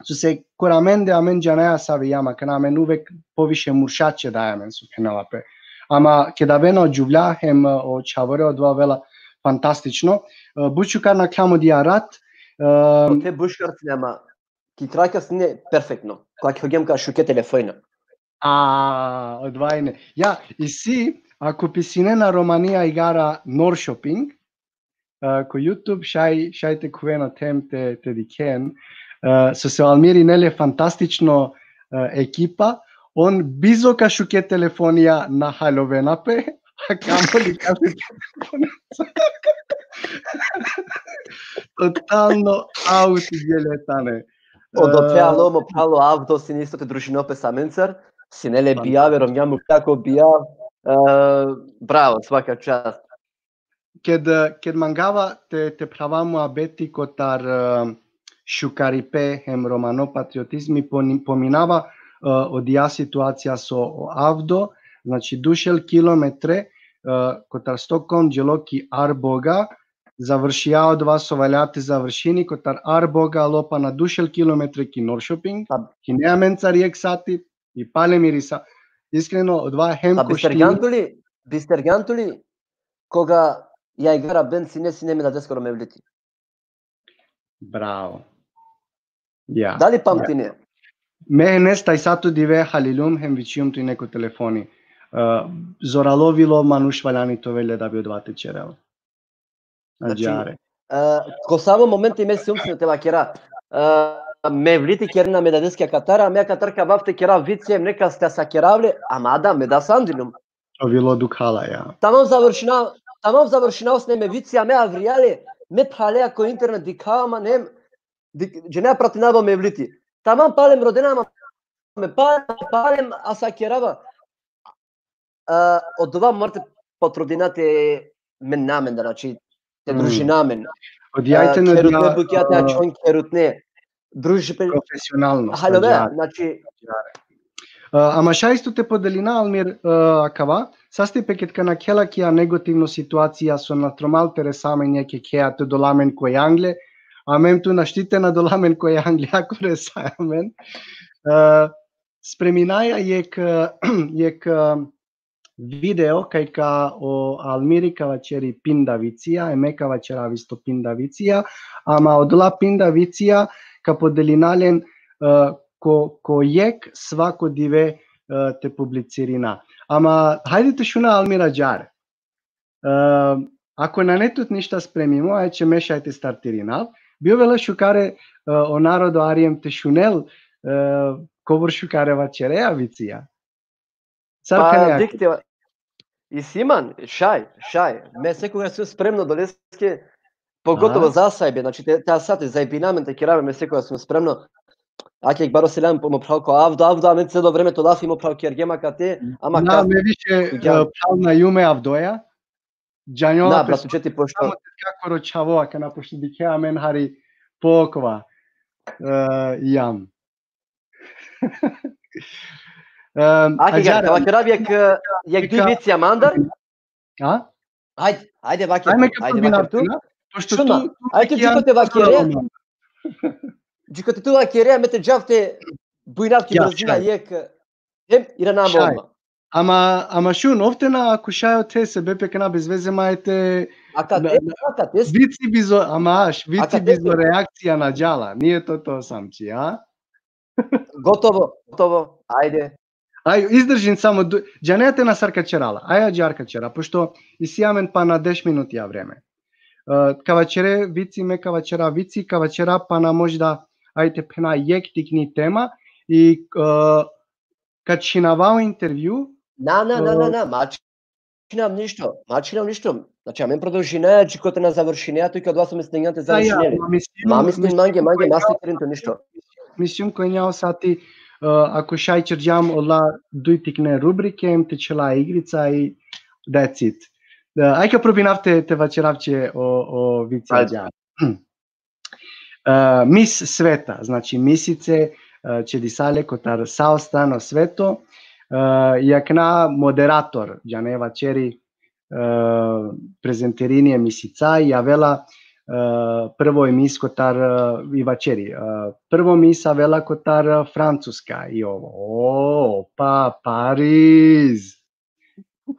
Su se kuramende amen džanaja savijama, kana amen uvek poviše muršače dajamen su penalape. Ama kada vena o džuvljahem o čavore odvavela fantastično. Bučukar na klamo diarat. Te buškar nema, ki trajka snine perfektno. Kak hogem ka šuke telefona. Odvajne. Ja, i si, ako pisine na Romania igara Norrköping, ko YouTube šaj te kuveno tem te diken, so se Almiri nele fantastično ekipa, on bizo ka šuke telefonija na halovenape, a kamoli ka šuke telefonija. Totalno auti djeletane. Odopea lomo pralo avto sin isto te družinope samencer, sinele bijave, romnjamu kako bijav, bravo, svaka čast. Kad mangava te pravamo abeti kotar šukaripe hem romanopatriotizmi pominava odija situacija so avdo, znači dušel kilometre kotar Stockholm dželoki Arboga, završija od vas ovaljate završini kotar Arboga lopa na dušel kilometre ki Norrköping, ki neamenca rijek sati i pale mirisa. Iskreno, odva hem koštini. Bistergantuli, koga ja igara ben sine me da deskoro me vliti. Bravo. Ja. Da li pamtine? Me nestaj satu dive halilum hem vicium tu neko telefoni. Zoralovilo manuš valjani to velje da bi odvate čerel. Ađare. Ko samo momenti me se umsne teva kjera, me vliti kjerina me da deske katara, me katarka vafte kjera vicijem neka ste sa kjeravle, a mada me da sandilum. Ovilo dukhala, ja. Tamam završinao s neme vicija, me avrijale, me pralea ko internet dikavama, nem, dženea pratinavo me vliti. Tamam palem rodenama, me palem, a sa kjerava. Od dva morate potrudinate men namen, znači, te družinamen. Odjajte na Kerutne bukjate, a čon kerutne. Profesionalno. Halove, znači... Ама шајсто те поделина Алмир акава, састи пекет кана кела кија негативно ситуација со натромалте ресамен јаке кеа те доламен кој англе, а мем ту наштите на доламен кој англе ако ресамен. Спреминаја јек видео кај ка о Алмири кавачери пиндавиција, емека вачера висто пиндавиција, ама одла пиндавиција ка поделинален ko jek svako dive te publicirina. Ama hajdete šuna Almira džar. Ako na netut ništa spremimo, aj će mešajte startirinal, bio vela šukare o narodu arijem te šunel kovor šukare vačereja vicija. Pa dikte, i Siman, šaj, me sekoga su spremno do leske, pogotovo za sajbe, znači ta sate za epinamen te kirave me sekoga su spremno. Akek baro se lam pomopravo ko avdo, men celo vreme to lafimo pravo kjergema kate, ama ka... me više pravo na jume avdoja, džanjola da, bratu, če ti pošto... Kako ročavo, aka napošli dikea men hari pokova jam. Akek, vakerav jek dvi vicija mandar? Ajde vakir, ajde vakir tu. Šuna, ajde ti čikote vakire. Дикато тоа ќе реамете джавте бујнавки брзина јек ира нама одма. Ама шун, офтена ако шајот те се бепе кана без везе маете вици бизо, вици бизо реакција на джала. Ние тоа самчи, а? Готово, ајде. Ај, издржин само, джанете на саркачерала, аја джаркачера, пошто исијамен па на 10 минути ја време. Кавачере, вици ме кавачера, вици, кавачера, па на можда, ајте пена јек тикни тема, и кад шинавао интервју, мачинам ништо. Значи, амен продолжинаја, чикоте на завршинеа, тој кад гласаме стењате завршинели. Мамистин манге, мастеринто ништо. Мислим кој няо сати, ако шај черджам одла дујтикне рубрике, им течела игрица и that's it. Ајка пробинавте те вачеравче о вици джа. Мис света, значи мисице, чедисале котар саостано свето, јакна модератор, джане вачери презентериње мисица, јавела прво емис котар и вачери. Прво миса вела котар француска и опа, Париз.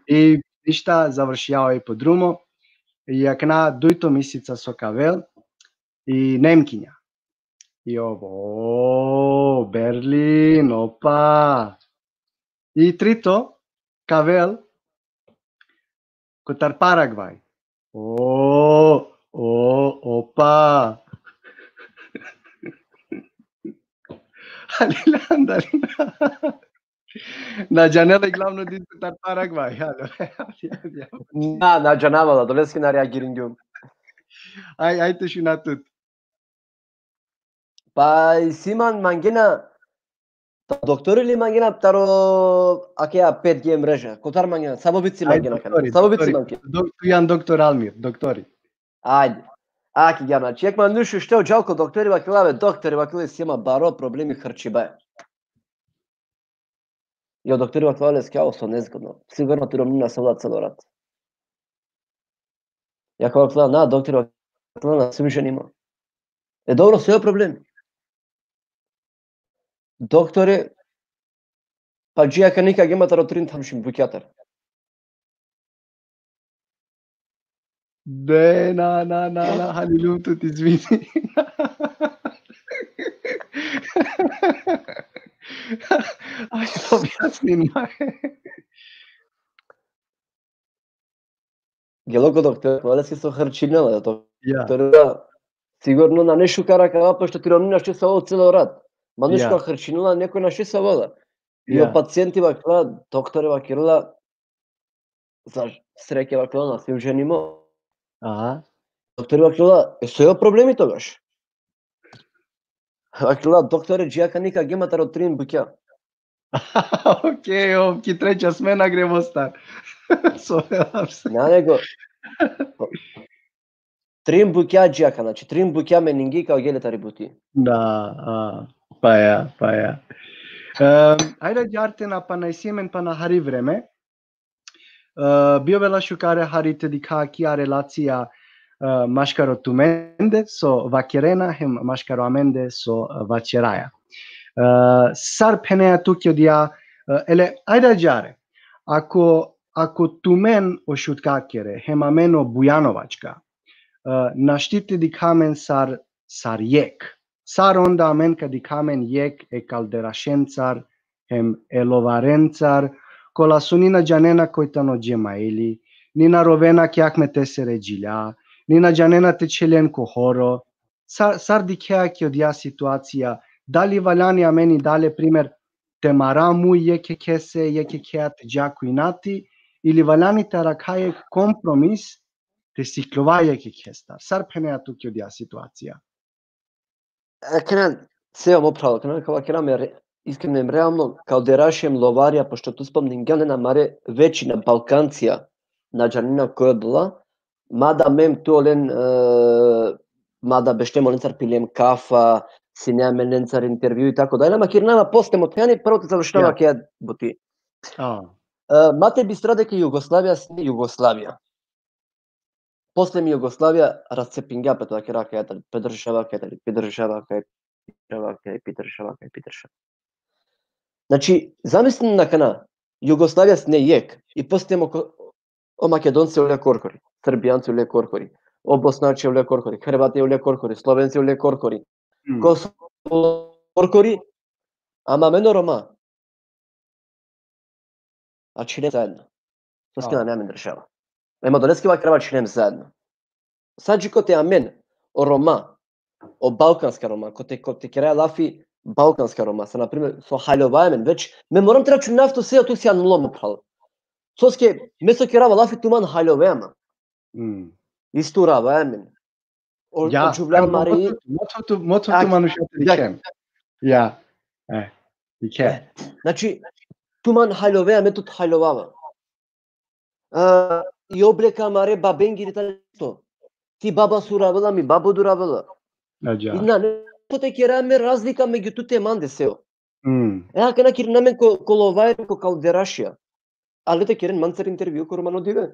И ништа завршијао и подрумо. Јакна дујто мисица со кавел и немкиња. И Берлин, опа. И трито кавел котар Парагвај. Опа. На Джанела и главно дискутар Парагвај. На Джанавала, долески на реагирингјум. Ајте шунатут. Па Симан мангена доктор или мангена таро акеа 5G мрежа. Котар мангена, само бици мангена кана. Само бици мангена. Јан доктор Алмир, доктори. Ајде. Аки ја на чек ман нушу што џалко доктори вакилаве, доктори вакиле сима баро проблеми хрчибе. Ја доктори вакилаве скао со незгодно. Сигурно тиромнина се влад целорат. Ја кога на доктори вакилаве свише нима. Добро, се проблеми. Доктори, па джијака ника ги имат ротрин тамшим букјатар. На, халилуто ти извини. Ајде објасни ма. Гелоко доктор, валески со хрчинела, доктор. Сигурно на нешто карака, пошто тиромнина што се од целорат. Ма нешто хрчинела, некој на што се вода. И пациенти вакла, доктори вакирла, за среќа вакла на се женимо. Доктори вакила, се проблеми тогаш. Вакила, докторе, джијака ника ги имате ротрин букја. Океј, ки трета смена гремо стар. Совелам се. На него. Трин букја джијака, значи трин букја менинги као гелета рибути. Да, па ја. Ајде ѓартена па на исемен па на хари време. Биовела шукаре харите дика кија релација машкаро туменде со вакерена хем машкаро аменде со вачераја. Сар пенеа туќе одија, еле, ајде ѓаре. Ако тумен о шуткакере хем амено бујановачка, наштите дикамен сар јек. Сар онда амен кадикамен јек е калдерашенцар хем еловаренцар, кола сунина джанена којтано джемаели, нина ровена кјакме тесере джилја, нина джанена течелен кохоро, сар дикеа ке одја ситуација, дали валяни амени дале пример темараму јеке кесе, јеке кеат джакуинати, или валяни таракаје компромис, те сиклова јеке кестар. Сар пенеа туке одја ситуација. Кена, сеам оправо, кена кога кераме искренем реално, као дерашием ловарија, пошто ту спомним гелена маре вечина балканција на джанина која дола, мада мем туолен, мада бештемо нецар пилем кафа, си неаме нецар интервју и така дајна, ма кирнама постемо тејани, прво те завршнава кеја бути. Мате би страдеке Југославија сне Југославија. После ми Југославија расцепингја пето да ке рака јата, придржава кај Питерша. Значи, замислим на кана, Југославија с не ек, и после о македонци оле коркори, србијанци оле коркори, о босначи оле коркори, хрвати оле коркори, словенци оле коркори, Косово коркори, ама мено Рома. А чинем заедно. Тоскина нема држава. Ема донески вака чинем заедно. Саджи коте амен, о Рома, о балканска Рома, коте кераја лафи балканска Рома, са например со хајловајмен, веќе ме морам трачу нафто се ту си анулом прал. Соске место керава лафи туман хајловајма. Истуравајмен. О џувлам мари. Мото туман уште ја. Ике. Значи туман хајловаја метод хајловава. И облека маре бабенги тато. Ти баба суравала ми бабо дуравала. И на поте кераме разлика меѓу туте манде сео. Еа кана кирнаме коловај ко калдерашија. Але те керен мансер интервју ко Романо Диве.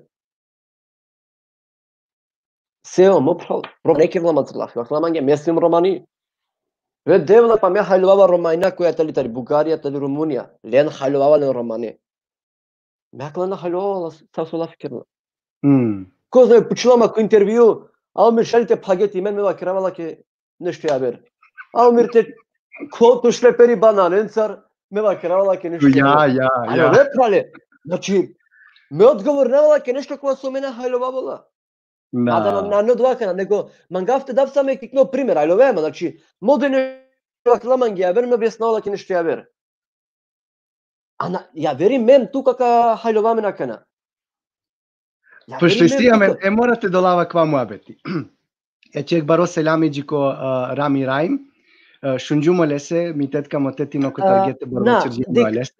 Сео мопрал, пронеки вламат лафи, вакламанге месим Романи. Ве девла па ме хајлувава Ромајна која талитари Бугарија тали Румунија. Лен хајлувава лен Романи. Меклана хајлувала са со лафи керна. Ко знае почувама ко интервју, а ми шалите пагети мен ме вакравала ке нешто ја бер. А умирте кото шлепери бананенцар ме вакравала ке нешто. Ја. Ало ве прале. Значи ме одговорнавала ке нешто кога со мене хајлувала. На одвакана, него мангавте дав саме кикно пример, ајловема, значи модене вакламанги ја бер ме објаснала ке нешто ја бер. Ја вери мен ту кака хајловаме на кана. Пошто истијаме, морате долава ква муабети. Чек баро селамиджи ко Рами Раим, шунџумо лесе, ми тетка мо тетино ко таргете борбачерџи лесе.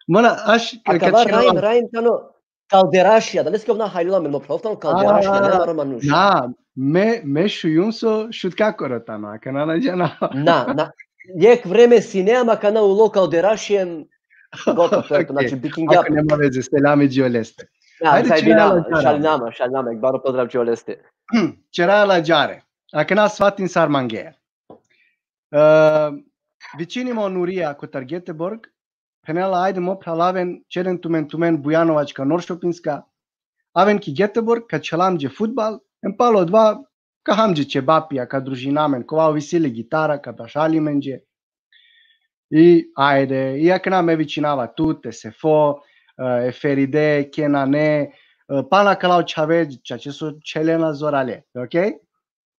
Мона аш Раим тано калдерашија, да леске овна хајлуваме, но профтално калдерашија, нема Романуш. Ме шујум со шуткакора тано, ака на наџана. Јек време си нема кана у локал дерашијем, готов, ето, значи бикингјап. Ако нема везе, селамиджи олесте. Шалнама, баро поздравчи олесте. Черала џаре, ака на сватин сармангеја. Вичинимо Нурија ко Таргетеборг, Пенела ајде мо пралавен черен тумен Бујановачка Норшопинска, авен ки Гетеборг ка челамџе фудбал, пало два ка хамџе чебапија ка дружинамен, кова висили гитара ка башали менџе. И ајде, и ака на ме вичинава туте сефо, Фериде, Кенане, пана калау чавеџ, чаче со челена зорале, окей?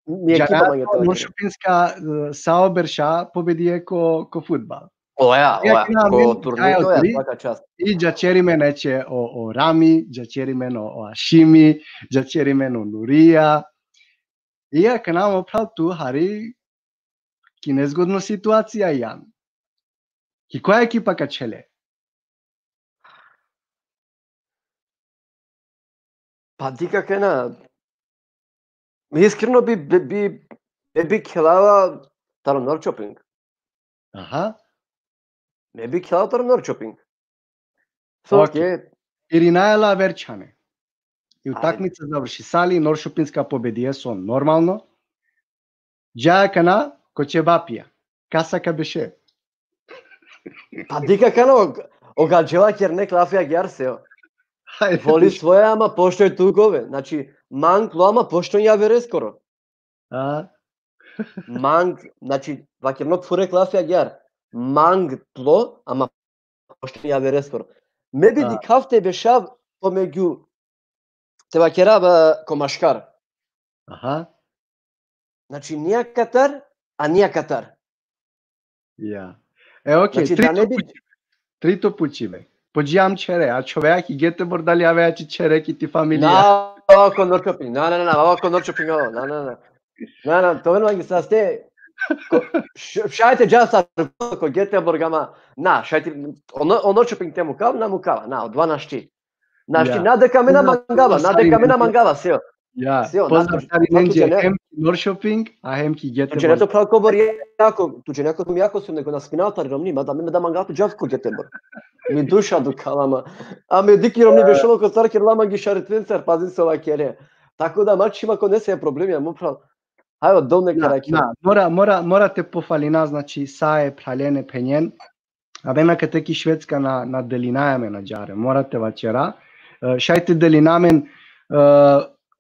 Норшопинска Саоберша победие ко фудбал. Оја, ко турнито е свака част. И џачериме нече о Рами, џачериме о Ашими, џачериме о Нурија. И ака нам оправ ту хари ки незгодно ситуација јан. Ки која екипа ка челе? Па дика кена. Искрено би келава таро Норчопинг. Аха. Не би келава таро Норчопинг. Иринаела Верчане. И утакмица заврши Сали, Норшопинска победија со нормално. Џаја кана ко чебапија. Касака беше. Па дика кана огаџела кер не клафија гјарсео. Воли своја, ама поштој тугове. Значи, манг ло, ама поштој ја вере скоро. Манг, значи, вакерно фуре клафија гјар. Манг тло, ама поштој ја вере скоро. Ме биди кафте бешав помеѓу те вакера комашкар. Аха. Значи, нија Катар, а нија Катар. Ја. Окей, трито пучиве. Поџијам чере, а човек и Гетебор дали авејачи черек и ти фамилија. Овако Норчопинг, овако Норчопинг, тоа не ги састе. Шајте џаса ко Гетеборг, ама шајте Норчопинг тему кав, на мукава, од 12. Нашти надека ме на мангава, сео. Ја, познав стари ненџе, хем Норшопинг, а хем ки Гетеборг. Значи, нето прав кобор јако, туџе некој ми јако сум, него на спиналта ромни, мада ме да мангато џавко Гетеборг. Ми душа дукалама. Аме дики ромни бешоло ко царкер лама ги шаритвенцар, пазин се ова кере. Тако да мачи има ко не се проблеми, ама прав. Hai, domne, mora te pofalina, znači saje praljene penjen, a vema că teki švedska na delinajame na džare, morate vačera, šajte delinamen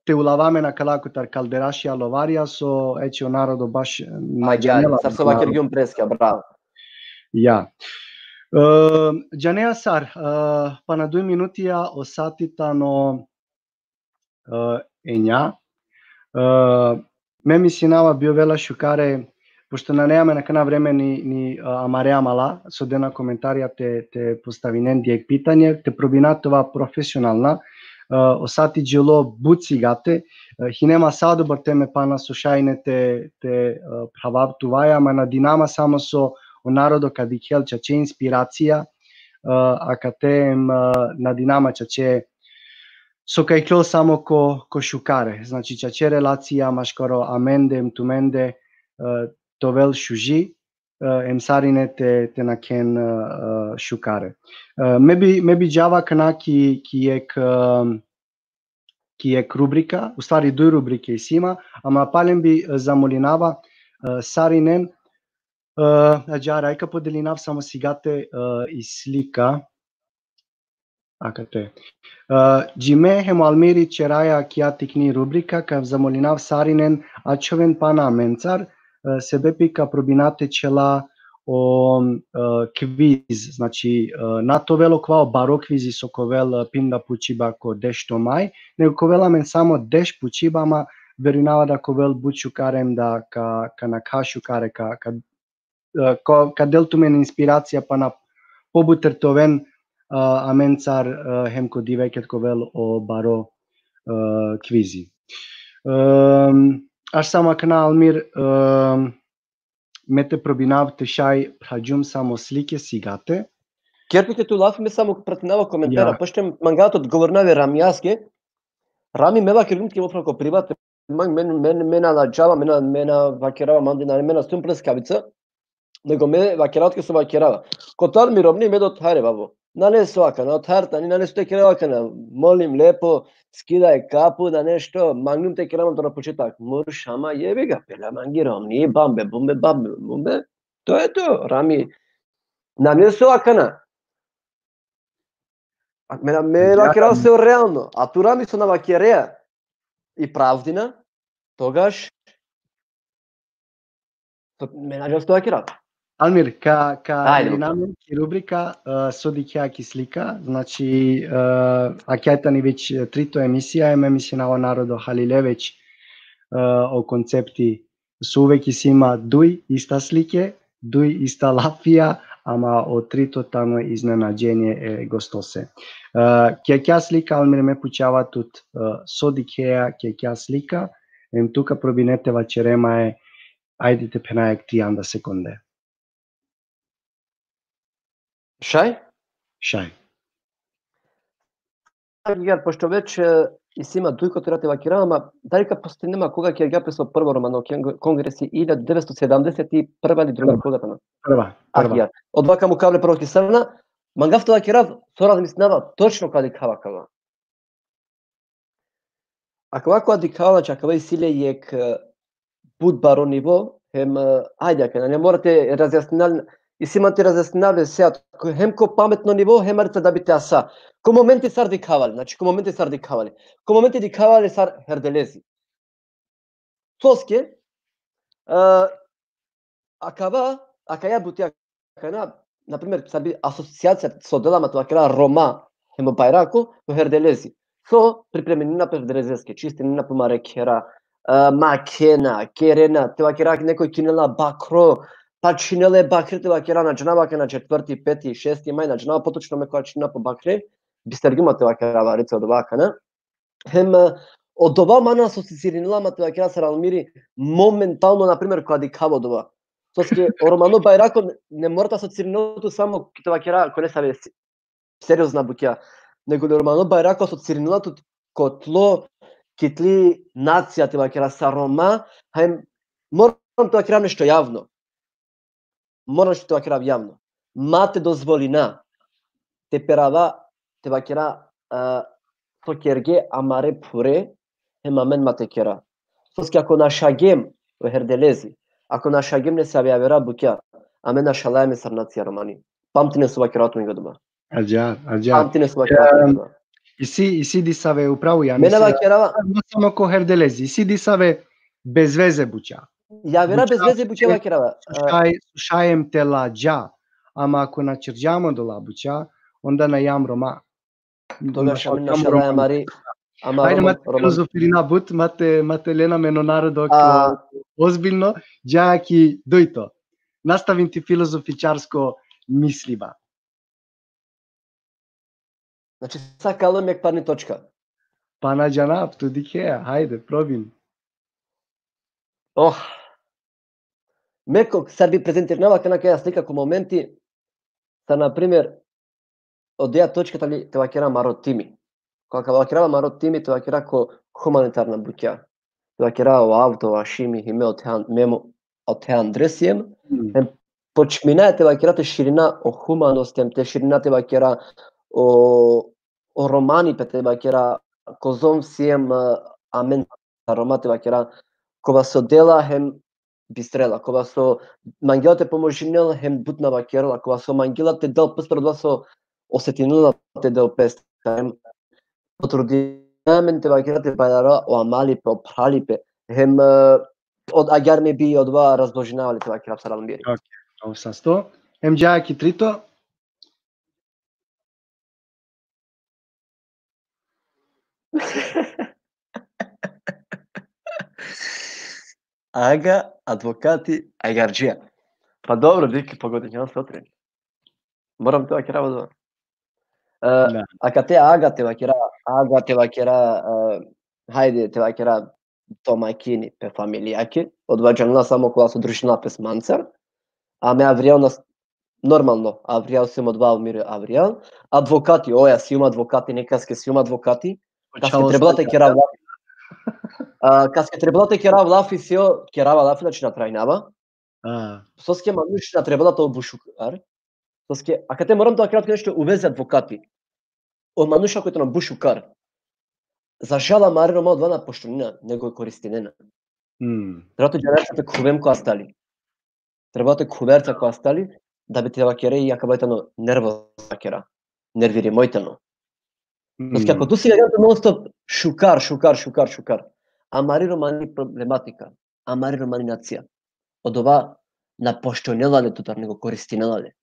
te ulavame na kalakutar kalderašija lovarija so eće o narodu baš na džanela. Sar so vakirgium preska, bravo. Ja. Džanea sar, pa na 2 minutija osatitano enja. Me misinava bio vela šukare, pošto na neame na kana vreme ni amarea mala, so dena komentarja te postavinen dijek pitanje, te probinatova profesionalna, osati dželo bucigate, hinema sadobar teme pana sušajne te pravabtuvaja, ma na dinama samo so o narodu kadikel čače inspiracija, a katem na dinama čače so kajklo samo ko šukare, znači čače relacija maškoro amendem tumende to vel šuži, emsarine te naken šukare. Mebi džava kana ki je rubrika, u stvari 2 rubrike isima, ama palem bi zamolinava sarinen Ađara, ajka podelinav samo sigate islika. Akate. Jime hemo almiri čeraja kiatikni rubrika, kav zamolinav sarinen ačoven pana mencar, sebepika probinate čela o kviz, znači na to velo kvao baro kvizi so kovel pinda pučiba ko dešto maj, nego kovela men samo deš pučibama, verinava da kovel bučukarem da ka na kašukare, ka deltumen inspiracija pa na pobutertoven amencar hemko diveket kovel o baro kvizi. Aș sama kana Almir mete probinav te šaj prađum samo slike sigate. Керпите ту лафиме само пратинава коментара, пъщем мангалът отговорнави рамяске, рами мева киргинтки въпрако привате, мена ладжава, мена вакерава мандина, мена стумплескавица, него ме вакератке со вакерава. Котар ми робни медот харе бабо. Нале соака, на отхартани, нале сте керавакана, молим лепо, скидай капу да нешто, магнум те керавам то на почетак. Муршама јебига, пела манги ромни, бамбе, бумбе, то е то, рами. Нале соакана. Ме вакерава се реално, а ту рами со на вакереја и правдина, тогаш ме наđe сто вакерава. Almir, ka dinamički rubrika sodikja kislika, znači akjajtani već 3 emisija, emisionava narodo Halileveć o koncepti su uvek isima duj ista slike, duj ista lafija, ama o 3 tamo iznenađenje gostose. Kja slika, Almir, me pućava tut sodikja kja slika, em tuka probinete vačerema je ajdite penajek 3 sekunde. Šaj? Šaj. Pošto već isima duјко терате вакирама, дали ка постигнема кога ќе ја писал прво романо конгреси 1971 или друга кога тана? Прва. Од вака му кавле прво кисарна, мангавто вакирав со размислава точно каде кава. А кога дикала чакава и силе јек буд баро ниво, хем ајде ка не морате разјаснал и си имате разјаснаве сеат, хемко паметно ниво, хемарите да бите аса. Ко моменти сар дикавали, значи ко моменти сар дикавали. Ко моменти дикавали сар херделези. Соске, акава ја бутија кана, например, сар би асоцијација со делама тоа кера Рома, хемо Байрако, во херделези. Со припременина по херделезеске, чистенина по марекера, макена, керена, тоа кера некој кинела бакро, па чинеле бакрите вакера на джнавака на 4, 5, 6 мај на джнава поточно ме која чина по бакре, бистергимате вакера варица од вака, не? Хем од ова мана асоцииринила мате вакера сар Алмири моментално, например, кога дикаво дова. Соске Романо Байрако не морате асоцииринилото само ките вакера кој не саве сериозна буќа, него Романо Байрако асоцииринилото котло китли нација те вакера са Рома, хем морам тоа вакера нешто јавно. Мораш тоа керав јавно. Мате дозволина те перава те вакера со керге амаре пуре хема мен мате кера. Соске ако на шагем o herdelezi. Ако на шагемне се авера буќа, а ме на шалаеме сарнација романи. Памтине со вакерато ми го дома. Аџа. Памтине со вакерато ми го дома. И си дисаве управу ја Мене мисля. вакерава. Само ко херделези. И си дисаве без везе буќа. Ја вера без везе буќа вакерава. Шаем те ладжа. Ама ако на черџамо до лабуќа, онда на јам рома. Тогаш ами на шалаја мари. Ајде мате филозофи на бут, мате Лена Менонародок, озбилно, џаки дојто. Наставим ти филозофичарско мислиба. Значи сакало мек парни точка. Па на џанап, туди хеа, хајде, пробим. Мекок сад би презентирнава кај ја слика ко моменти, са на пример од деја точката ли те вакера маротими. Кога вакерава маротими, те вакера ко хуманитарна буќа. Те вакера о авто, ашими, име од те Андресием, почминајте вакерате ширина о хуманостем, те ширина те вакера о романипе, те вакера козом сием амен ромате вакера кога со дела хем бистрела, кога со мангелот те поможинел хем бутна вакерла, кога со мангелот те дел пестро со осетинила те дел пест, хем потрудимен те вакерате бајара о амалипе, о пралипе, хем од агар ме би одва разбожинавали те вакера сарамбири. Океј, са 100. Хем џаки трито. Ага, адвокати, ајгарџија. Па добро, вики погоди, ќе сутрин. Морам тоа ќе работам. А кате ага те вакера, хајде те вакера домаќини пе фамилијаки, одваѓанла само кога со дружина пе сманцар, а ме авријал на нормално, авријал сум од Валмир авријал, адвокати, оја си има адвокати, некаске си има адвокати, каске требала те кера каске требала те кера влафи сео, керава лафи, значи натрајнава. Соске мануш на требала тоа бушукар. Соске, а кате морам тоа кратко нешто увезе адвокати. Од мануша кој на бушукар. За жала марино мал два на поштонина, него користинена. Требате џанерцата кувем која стали. Требате куверца која стали, да би треба кере и јака бајтано нервоза кера. Нервири мојтано. Соске, ако ту си легато нон-стоп шукар. А мари романи проблематика. А мари романи нација. Од ова на поштонелале тутар, него користинелале.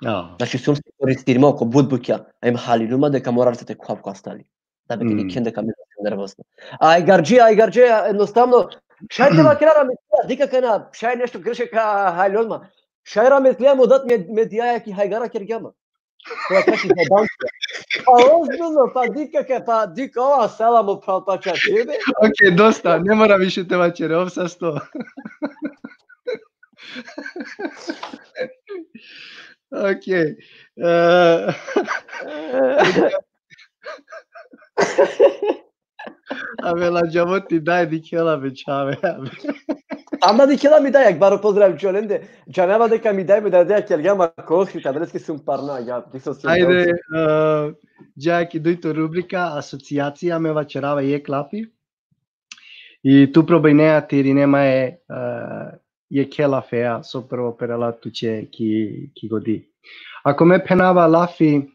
Значи сум се користиримо око будбуќа, а им халилума дека морате те куав која стали. Да бе ке кен дека ме нервозно. Ајгарџија, едноставно, шајте вакера мислија, дика кена, шај нешто греше ка хајлонма. Шајра мислија му дат медијаја ки хајгара кергјама. Тоа траши за банка. Па озбилно, па дика ова села му пралпача тебе. Океј, доста, не мора више те вачере, овса 100. Океј. Абе, лаџаво ти дај дикела бе чаве. Ама дикела ми дај, баро поздрав џоленде. Џанева дека ми дај да дај кергјама кохи, таблетки сум парна, ја дисо се. Ајде, џаки дојто рубрика асоциација ме вачерава е клапи. И ту пробајнеа ти нема е кела феа со прво перела туче ки годи. Ако ме пенава лафи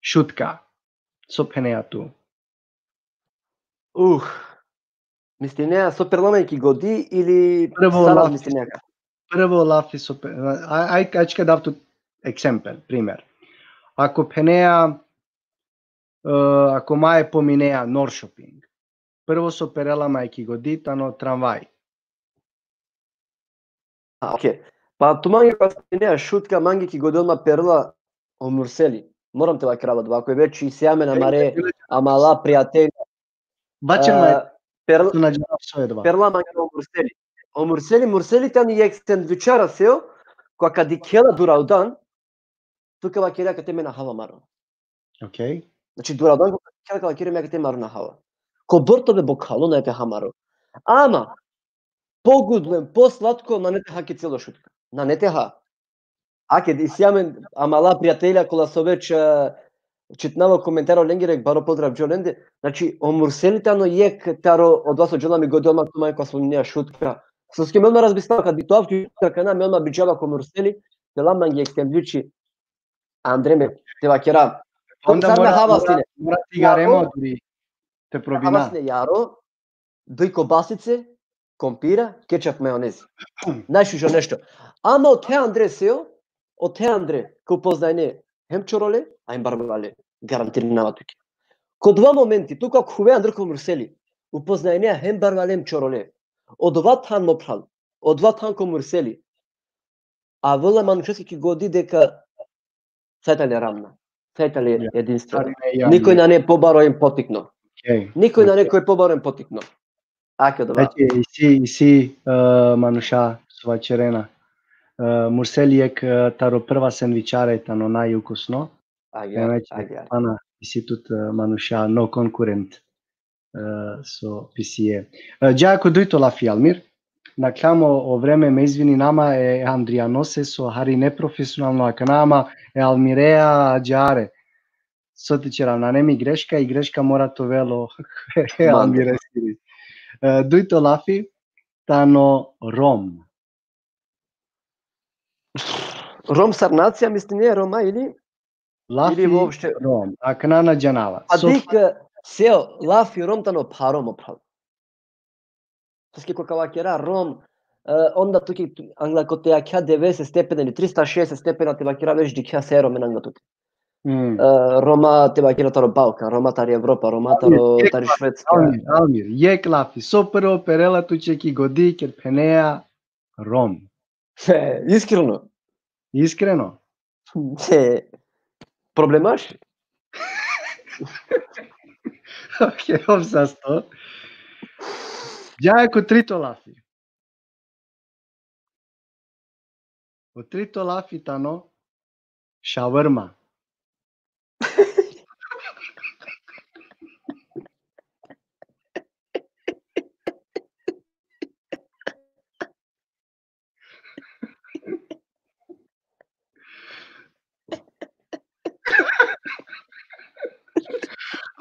шутка со пенеа ту. Мислинеа со перлама ки годи или сара мислинеа? Прво лафи со ајка дав ту екземпел, пример. Ако пенеа, ако мај поминеа Норшопинг, прво со перела мајки годи, тано трамвај. Океј. Па ту манги кога спинеа шутка, манги ки годи одма перла о Мурсели. Морам те вакрава два, кој вече и сеаме на маре, амала пријатели. Бачен перла манги о Мурсели. О Мурсели тани е сендвичара сео, која кади кела дураудан, тука вакерија кате ме на хава маро. Океј. Значи дураудан кога кела вакерија ме кате маро на хава. Ко бортове бокало на ете хамаро. Ама погудлен, посладко на нете хаки цело шутка. На нете ха. Аке ди сјамен амала пријателја кола со веќе читнава коментарот ленгерек баро поздрав Джоленде, значи омурселите но ек таро од вас оджела ми годи одма мај кога спомнија шутка. Со ски мелма разбистава кад битоавки кана мелма биџава комурсели, теламан ек темлючи Андреме те вакера. Onda mora tigaremo дури те пробина. Havasne јаро, дој кобасице, компира, кетчап, мајонез. Најшужо нешто. Ама од те Андре сео, од те Андре кој познајне хем чороле, а им барбале, гарантирано тука. Ко два моменти, тука хуве Андре комурсели, упознајне хем барбалем чороле. Од ова тан мопрал, од ова тан комурсели. А вела манучески ки годи дека сајтале рамна, сајтале единствено. Никој на не побаро им потикно. Никој на некој побаро им потикно. Аке да. Иси мануша свачерена. Мурселиек таро прва сендвичаре тано најукусно. Аге. Пана иси тут мануша но конкурент со писие. Џако дојто лафи Алмир. Накамо о време ме извини нама е Андријаносе со хари непрофесионално аканама е Алмиреа џаре. Сотичера на неми грешка и грешка мора то вело Алмире сири. Дојто лафи тано Ром. Ром сарнација мисли не е Рома или Лафи воопште Ром, акнана џанава. А дик сео лафи Ром тано паром опрал. Тоски кој кавакера Ром, онда туки англа коте ја 90 степени или 360 степени те вакера веш дик ја серо мен англа тут. Рома те вакера таро Балкан, Рома тари Европа, Рома тари Шведска. Алмир, јек лафи, со прво перела тучеки годи ке пенеа Ром. Искрено. Искрено. Проблемаш? Океј, обсасто. Џајко трито лафи. О трито лафи тано шаврма.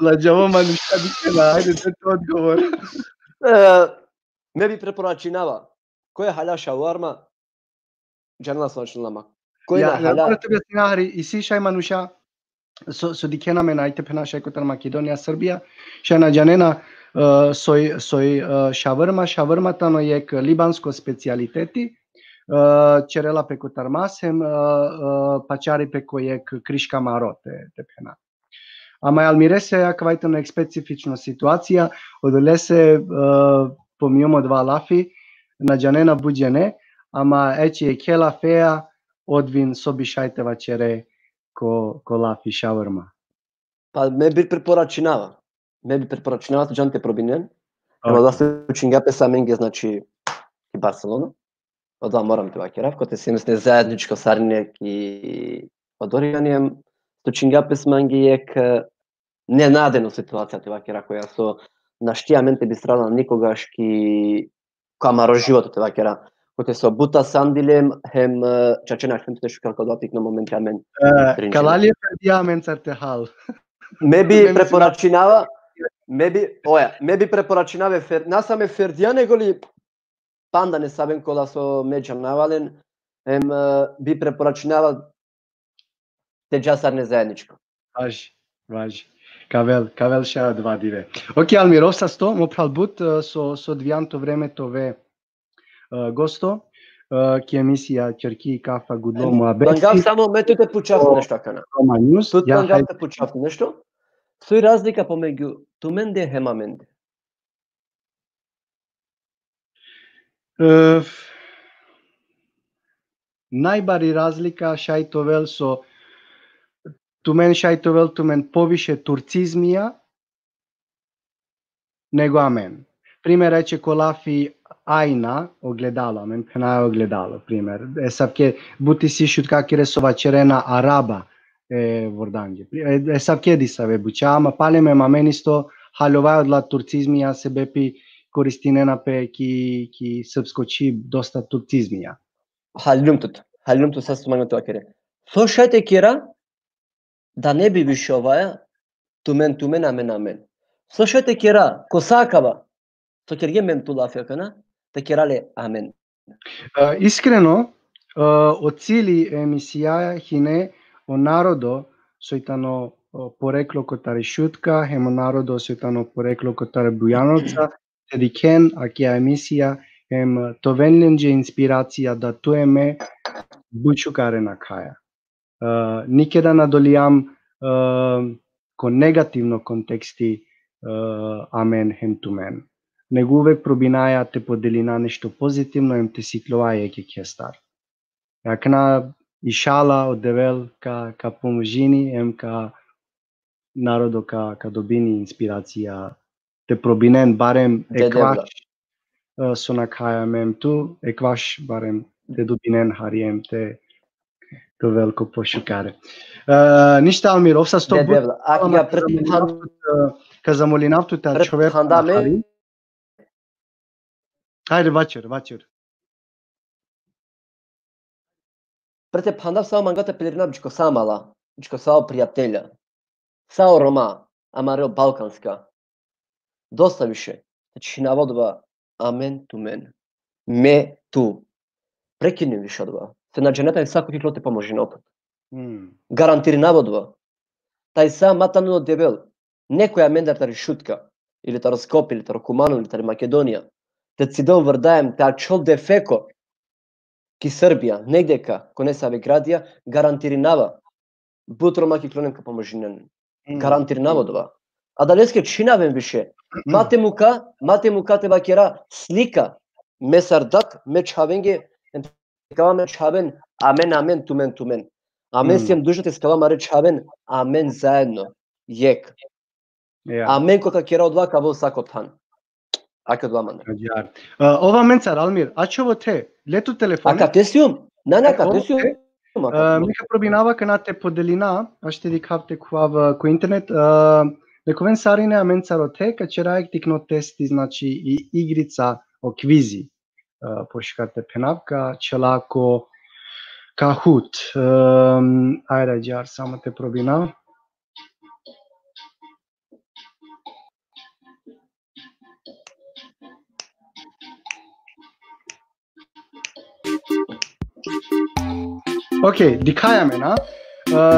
Лаџаво мануша дикена, ајде дете одговор. Ме би препорачинава. Кој е халя шаварма? Џанела сочнелама. Кој на халя? Мора тебе синари и си шај мануша со дикена ме најте пена шајкотар Македонија, Србија. Шај на џанена сој шавармата но ек либанско специјалитети. Черела пеко тармасем, пачари пеко ек кришка маро те пена. Ама Алмире се јаквајте на специфична ситуација, одоле се помиомо два лафи, на џанена буџене, ама ечи е кела феа, одвин соби шајте вачере ко лафи шаврма. Па ме би препорачинава. Џанте пробинен. Ама да се учингапе са менге, значи, и Барселона. Одва морам те вакерав, коте се мисле заедничко сарнек и одоријанием. Стучингапе сманги ек ненадено ситуација те вакера која со наштијаменте би страдала никогаш ки камаро животот те вакера. Коте со бута сандилем хем чачена хемте шукал кога дотик на моменти амен. Калали пердиамен цартехал. Ме би препорачинава, ме би препорачинаве насаме Фердијане голи панда не сабен кола со меџа навален, би препорачинава те џасар не заедничко. Важи. Кавел ша два диве. Океј, Алмир, осасто, мо пралбут со двијанто времето ве госто, ки емисија Ќерки и кафа гудло му абеси. Лангав само метите пучавте нешто акана. Рома Ньюс. Тут лангавте пучавте нешто. Сој разлика помеѓу туменде и хемаменде. Најбари разлика шајтовел со тумен повише турцизмија него амен. Пример рече колафи ајна огледало, амен пенај огледало, пример. Сапке бути си шутка кире со вачерена араба ворданѓе. Сапке диса ве буча, ама палеме маменисто халовај одла турцизмија се бепи користинена пе ки српскочи доста турцизмија. Халјумтут сас смагнато акере. Со шајте кера da ne bi više tumen, amen. Слушайте кера, косакава. То ќе ги ментулафија кана, те керале амен. Искрено, оцили емисија хине о народо сојтано порекло котари шутка, хемо народо сојтано порекло котари Бујановца, тедикен акија емисија хем товенленџе инспирација да туеме бучукаре на каја. Никеда надолијам кон негативно контексти амен хем тумен. Него увек пробинаја те поделина нешто позитивно, ем те сиклоаја ке кестар. Јакна ишала од девел ка поможини, ем ка народо ка добини инспирација, те пробинен барем екваш со накаја мем ту, екваш барем те добинен харием те велко пошукаре. Ништа Алмир, овса 100 ка замолинавту та човек. Хајде вачер. Прете пандав сао мангата пелерина бичко самала, бичко сао пријателја. Сао Рома, амарео балканска. Доста више. Значи наводува амен тумен. Ме ту. Прекини више одва. Се на дженета и сако кикло те поможи на опет. Гарантири наводува. Тај са матано дебел. Некоја мендар тари шутка, или таро Скопје, или таро Кумано, или тари Македонија. Те цидел врдаем та чол дефеко ки Србија, негдека, коне са градија, гарантиринава. Бутро маки клонен ка поможинен. Гарантиринава дова. А далеске чинавен више. Мате мука те бакера слика. Месардак, ме чавенге, кава ме чавен, амен, тумен. Амен сием душате скава маре чавен, амен заедно. Јек. Амен кока кера одва каво сакотан. Ака дваман. Ова менцар Алмир, ачово те, лету телефон. Ака тесиум? Нанака тесиум. Мика пробинава кана те поделина, аште дикавте куав ко интернет. Нековен сарине а менцаро те, качераек тикно тести, значи и игрица о квизи. Пошкате пенавка, челако кахут. Ајде џар, само те пробинав. Океј, дикајаме на.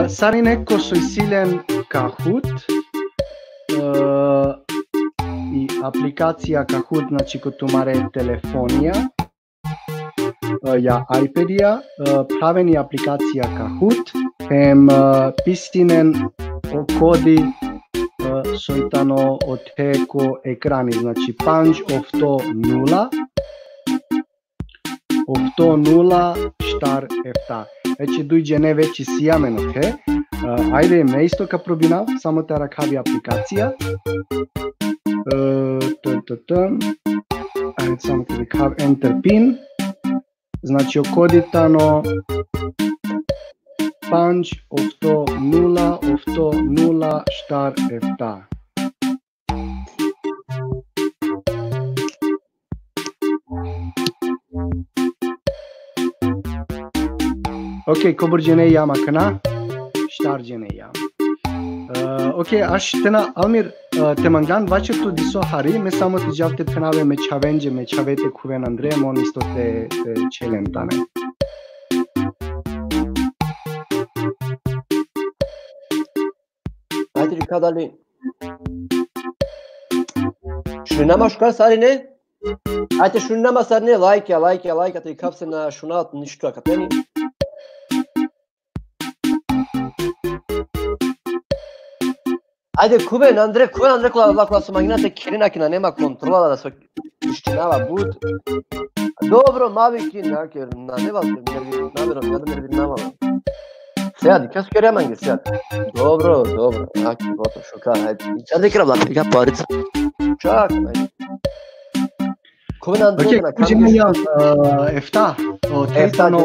Сарине ко сој силен кахут и апликација кахут, значи ко тумаре телефонија, ја iPad-ија, правени апликација кахут, ем пистинен окоди сојтано отеко екрани, значи панџ овто 0, овто 0 штар ефта. Вече дојде не вече сијамено те. Ајде ме исто ка пробинав, само те ракави апликација. Ајде само те ракав enter pin. Значи окодитано панџ овто 0 штар ефта. Океј, кобур џене јама кана, штар џене јама. Океј, аш тена Алмир, те манган вачерту дисо хари, ме само ти џавте пенаве ме чавенџе, ме чавете кувен Андре, мон исто те челен тане. Ајде ли кадали? Шунама шукар сари не? Ајде шунама сари не, лајка, те капсе на шунаат ништо акатени. Ајде кувен Андре кола со магината керинакина нема контрола да се иштинава буд. Добро, мавики, накер, на нева намерам, ја да нервирнама. Сега, дика скер јаманге сега. Добро, аки, гото, шукар, ајде. Сега да крав лапика парица. Чак, ајде. Кувен Андре на камера. Ефта, о Тејтано,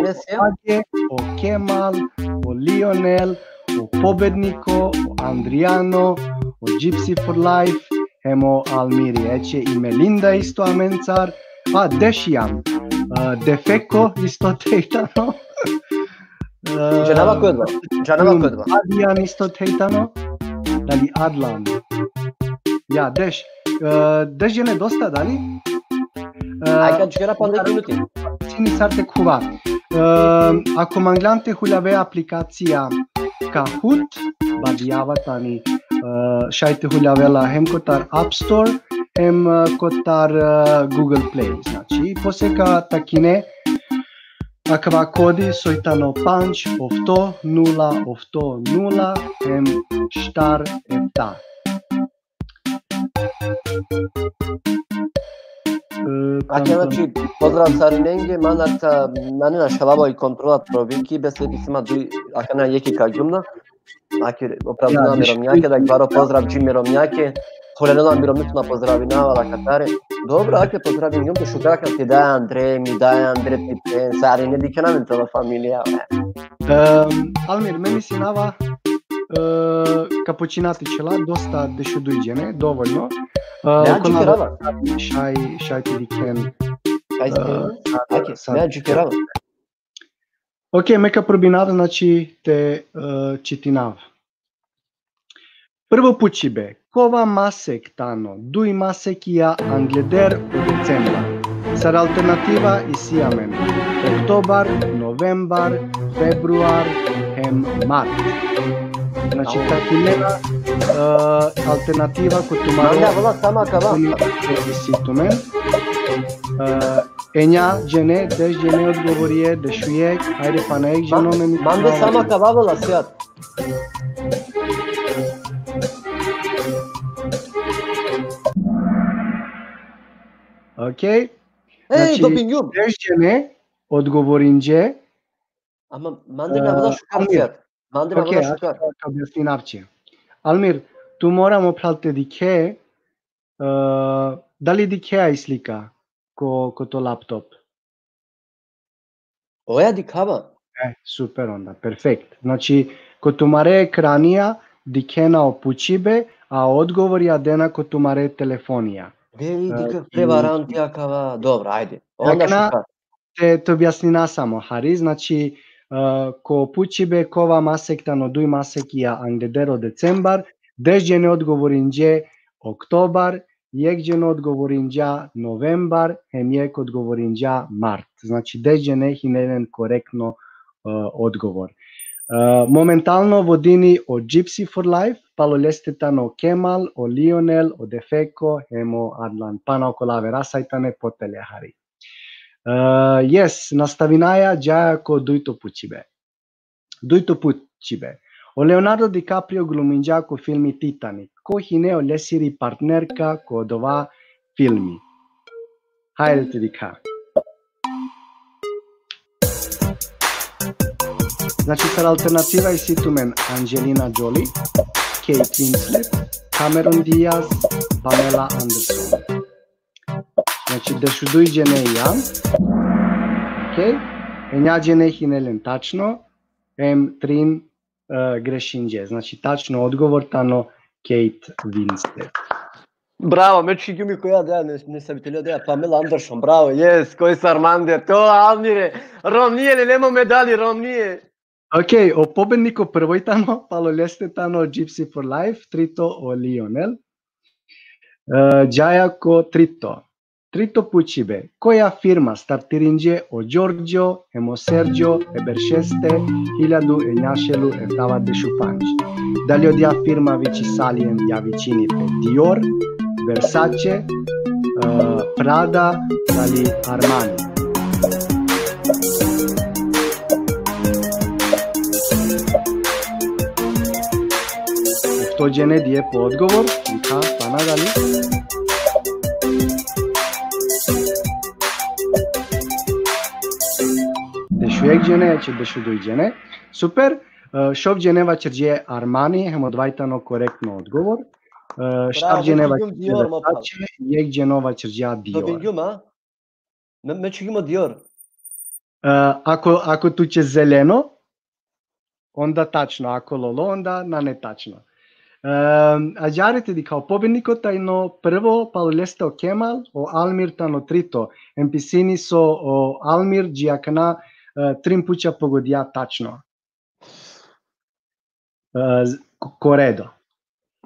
о Кемал, о Лионел, o Pobednico, o Andriano, o Gypsy for Life, hemo Almiri, ece i Melinda isto amencar, Deshiam, Defeco isto Teitano, Джанава кој два? Джанава кој два? Adrian isto tejtano, dali Adlan. Ja, deci gene dosta, dali? Ајка джера па 10 минути. Ține sarte cuva. Ako manglante hulave aplicația Kahoot, badiava tani šajte huljavela hem kotar App Store, hem kotar Google Play. Znači, poseka takine akva kodi soitano punch ofto 0 hem štar eta. Аќе, значи, поздрав Сариненге, манарта, нанина шалаво и контролат провинки, без следи сима дуи, ака на јеки кагјумна, аќе оправдана миромњаке, да гваро поздрав джи миромњаке, холенела миромњуцна поздравинава, катаре. Добро, аќе поздравим јумте шукака ти дај Андре, ми дај Андре Пипен, Сарине, дике намен тоа фамилија. Almir, meni si nava капучинати чела, доста дешудујđene, доволно. Не джикерава. Шај ти дикен. Не джикерава. Океј, мека пробинав, значи те читинав. Прво пучибе, кова масек тано, дуј масекија англедер у децембар. Сар алтернатива и сијамен. Октобар, новембар, фебруар, хем март. Значи, такилена алтернатива кој Манда вала сама кава. Ситумен. Ења джене, деш джене одговорие, дешујек, ајде па наек женоме ми. Манда сама кава вала сеат. Океј. Еј, допингјум. Деш джене одговоринџе. Ама манде ме вала шукар сеат. Манде ме вала шукар. Објаснинавче. Almir, tu moramo pralte diche, dali dichea slika ko to laptop? Оја дикава. Super onda, perfekt. Znači, ko tumare ekranija, dikena opućibe, a odgovor je dena ko tumare telefonija. Дика преварантија кава. Добро, ајде. Онда шукар. Te objasnina samo, Hari, znači, ko pućibe kova masektano duj masekija angledero decembar, dežđene odgovorinđe oktobar, jekđene odgovorinđa novembar, hem jek odgovorinđa mart. Znači, dežđene hinelen korektno odgovor. Momentalno vodini o Gypsy for Life, palo lestetano o Kemal, o Lionel, o Defeko, hemo Adlan, pana okolave rasajtane potele, Hari. Yes, nastavinaja džaja ko duito pućibe. Duito pućibe. O Leonardo DiCaprio gluminđa ko filmi Titanic. Ko hine o lesiri partnerka ko dova filmi. Hajde ti dika. Znači, sar alternativa je situmen Angelina Jolie, Kate Winslet, Cameron Diaz, Pamela Anderson. Znači, dešuduјđene и јан, океј, ењаđene хинелен тачно, трин грешинđе. Значи, тачно одговор тано Кейт Винслет. Браво, мечки ги ми која деја, не сабителија деја, Памела Андерсон, браво, јес, кој са Арманде, тоа Алмире, Ромније, не нема медали, Ромније. Океј, о победнико првој тано, пало лесте тано Gypsy for Life, трито о Лионел, џаја ко трито. Trito pućibe, koja firma startirinđe o Giorgio, emo Sergio, eberšeste, 1900 evdava de šupanđ. Da li odja firma vici salien ja vicini pe Dior, Versace, Prada, da li Armani. Tođene dije po odgovor, ika, pa nadali. Dešuјекđene, че дешудујđene. Супер. Шовđene вачерđе Армани, хемо двајтано коректно одговор. Шавđene вачерđе Versace, јекđено вачерđа Dior. Допингјум, а? Мечки има Dior. Ако туќе зелено, онда тачно, ако лоло, онда на не тачно. А џарите ди као победникот тајно прво палулесте о Кемал, о Алмир тано трито. Емписини со о Алмир, джиакна трим пуќа погодија тачно. Coredo.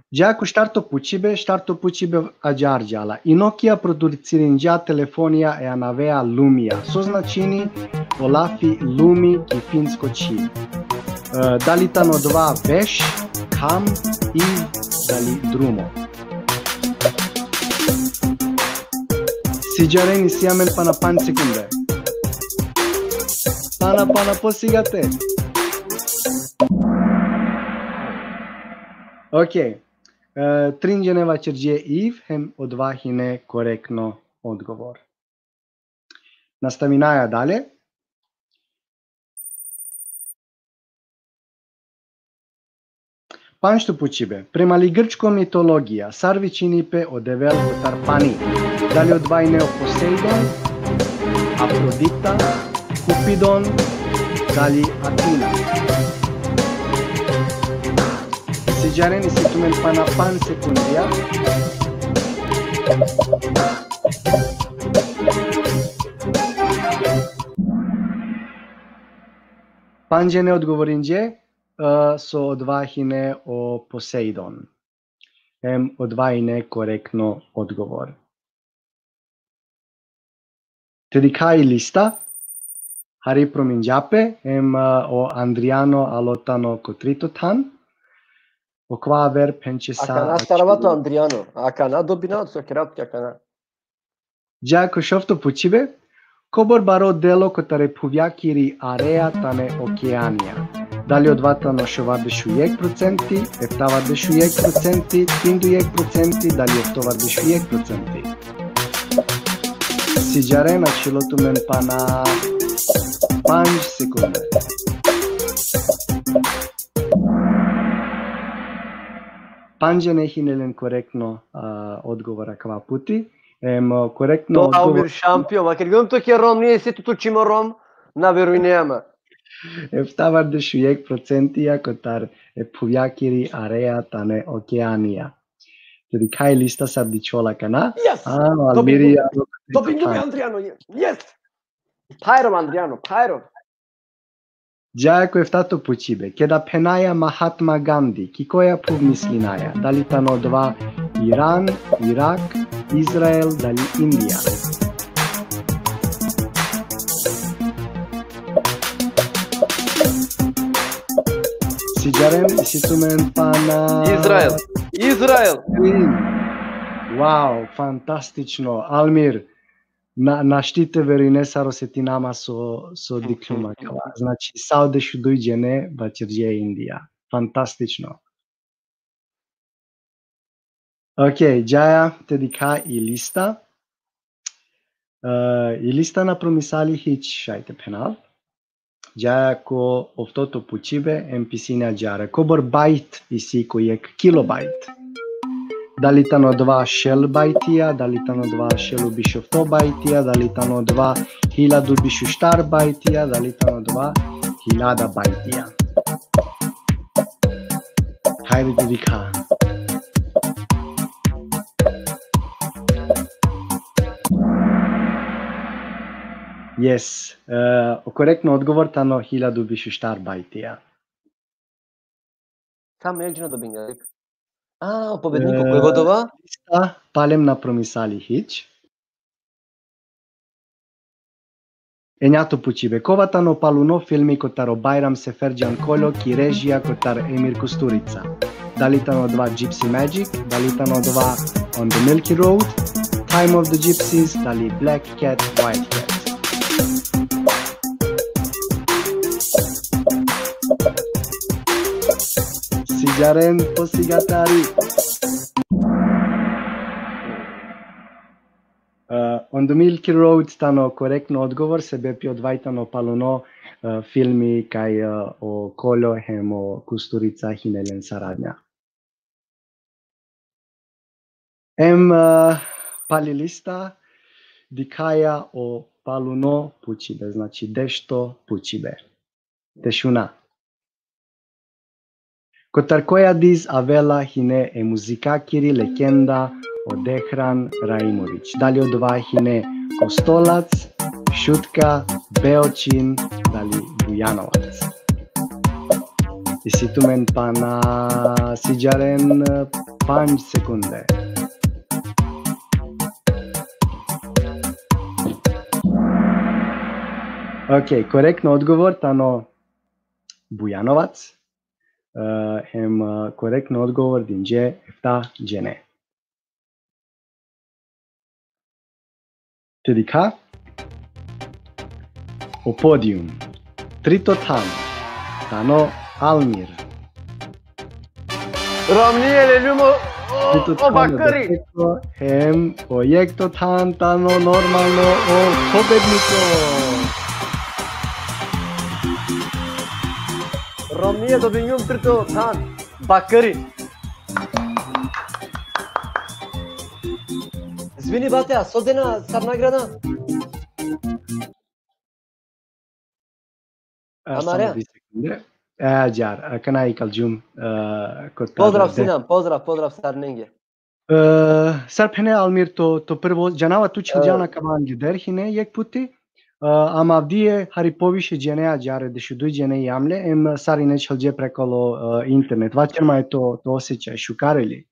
Già cu starto pucibe a Giargiala. Inokia produziringia telefonia e anavea lumia. Soznacini olafi lumi ki finskoci. Dalitano 2 veš, kam i dali drumo. Siđareni siamen pa na 5 sekunde. Pana posigate. Ok. Tringeneva Čerđije Iv hem odvahine korektno odgovor. Nastavinaja dalje. Panšto pučibe. Prema li grčko mitologija, Sarvičinipe odevel kotar pani. Dalje odvajne o Poseidon, Afrodita, Kupidon, dalje Atina. Siđareni situmen pa na 5 sekundija. Panđene odgovorinđe so odvahine o Poseidon. Odvajne korektno odgovor. Tedy kaj lista? Hari prominđape o Andriano alotano kotritotan. Okvaver penčesa... Akana staravato Andriano. Akana dobinat so kratki akana. Giaco šofto pučibe. Kobor baro delo kotare puvjakiri area tane okeanija. Dalje odvatano šovardešujek procenti, eftavardešujek procenti, tindujek procenti, dalje eftovardešujek procenti. Siđarena čilotumen pa na 5 sekunde. Panđene hinelen korektno odgovora kva puti. Korektno To odgovor... Almir šampion, a kad gledam to je Rom, nije se tu čimo Rom, naveruj nema. Eftavardešujek procentija kotar puvjakiri area tane okeanija. Tedy kaj lista sardičola kana? Yes! Almirija... Dobin Andriano, yes! Pajrom Andriano, pajrom. Giaco eftato pučibe. Keda penaja Mahatma Gandhi, kikoja puv mislinaja. Dalitano 2 Iran, Irak, Izrael, dali Indija. Siđaren situmen pa na... Izrael! Wow, fantastično. Almir, naštite verine sarosetinama so dikluma. Znači, saudešu dujđene bačerđe Indija. Fantastično. Ok, Jaya tedy ka i lista. I lista na promisali hiç šajte penal. Jaya ko oftoto pučibe empisina jara. Kobor bajt isi kojek kilobajt. Dalitano 2 shell bajtija, dalitano 2 shellu bišu 100 bajtija, dalitano 2 hiladu bišu štar bajtija, dalitano 2 hilada bajtija. Hajde tedy ka. Yes, korektno odgovor tano 1000 bišu štar bajtija. Kam jeđeno dobim jezik? O pobedniku koji godova? Palem na promisali hić. Enjato pučibe. Kovatano paluno filmi kotaro Bajram Seferđan Kolo ki režija kotar Emir Kusturica. Dalitano 2 Gypsy Magic, dalitano 2 On the Milky Road, Time of the Gypsies, dali Black Cat, White Cat. Siđaren posigatari. On the Milky Road tano korektno odgovor se bepi odvajtano paluno filmi kaj o Kolo hemo Kusturica hinelen saradnja. Pali lista dikaja o paluno pučibe, znači dešto pučibe. Tešuna. Kotar koja diz avela hine e muzikakiri legenda o Dehran Raimović. Dalje odva hine Kostolac, Šutka, Beočin, dali Bujanovac. Isitumen pana sijaren 5 sekunde. Ok, korektno odgovor, tano Bujanovac. Hem korektno odgovor dinje efta džene. Tedika? O podium. Trito tan. Tano Almir. Ramniele ljumo o bakari. Hem projekto tan tano normalno o pobedniko. Ramniele dobinjum trito tan bakari. Zvini Batea, sodena sad nagrada? Amarea? Jar, kanai kaljum. Pozdrav Sinan, pozdrav Sarnenge. Sar pene Almir to prvo janava tu čeljana kavan giderhine jek puti. Ama avdije hari poviše dženeja džare dešuduj džene jamle em sari ne čelje prekolo internet. Vaćer ma je to osjećaj šukarili.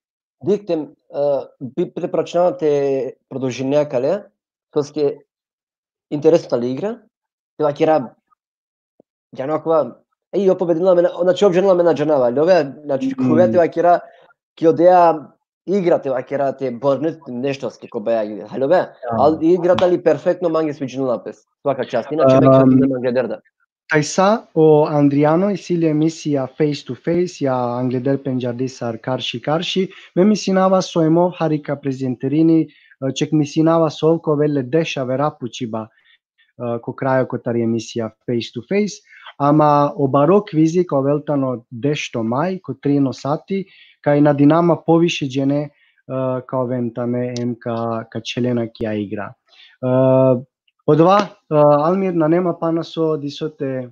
Diktem, bi prepročnavate produženja kale, to ske interesna li igra, teva kjera janakova, io pobedila me, znači obženila me na džanava, ali ove, znači kuve teva kjera, ki odeja igra teva kjera te bornet nešto ske ko beja igra, ali ove, ali igrata li perfektno mange sviđenila pes, svaka čast, inače me kjera nema glederda. Taisa o Andriano isilje emisija face to face ja angleder penjardisar karshi me misinava soemo harika prezenterini ček misinava solko vele deša verapučiba ko krajo kotari emisija face to face ama obaro kvizi ko veltano dešto maj ko 3 sati kaj na dinama poviše džene kao ventame em ka čelena kja igra. Odva, Almir na nema panaso diso te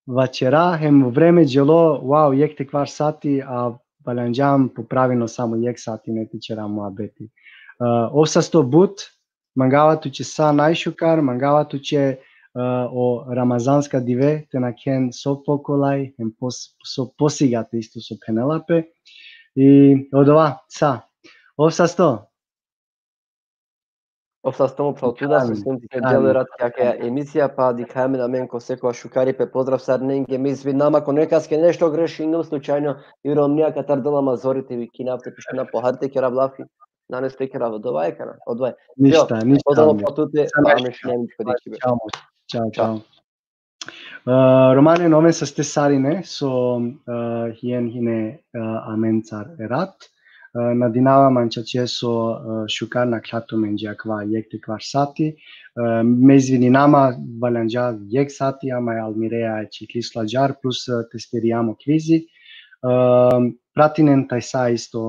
večera, hem vreme dželo, wow, jek te kvar sati, a balanjam popravino samo jek sati ne tičera mu abeti. Ovsasto but, mangava tuče sa najšukar, mangava tuče o ramazanska dive, te na ken so pokolaj, hem so posigate isto so Penelope. I odva, sa, ovsasto. Ovsasto prav tuda, so sem ti djelo rad kakja emisija, pa dikajme na men ko seko šukari pe pozdrav Sarnenge, mi svi nama ko nekaske nešto grešingom slučajno, i romnija katar dolama zorite vi kinavte piština poharte kjera vlafi, nanes tekera odvaj kana, odvaj. Ništa. Pozdrav prav tute, pa neš nemičko dikive. Ciao. Romane nome sa ste sarine, so hien hine amencar erat, na dinava mančače so šukar na kljatu menđa kva jekte kvar sati, mezvini nama valanđa jek sati, ama je Almirea čiklisla džar, plus testerijamo kvizi. Pratinen taj sa isto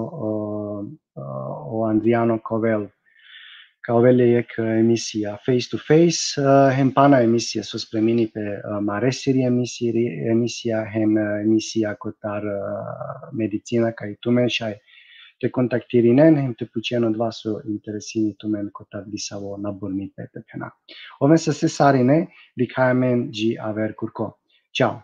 o Andriano Kovel, kao veljek emisija face to face, hem pana emisija so spremini pe maresiri emisija, hem emisija kotar medicina kaj tumešaj, te kontaktirinen, hem te pučeno dva so interesini tumen kotar disavo naborni pe pena. Ove sa se sarine, dikajamen ji aver kurko. Ciao.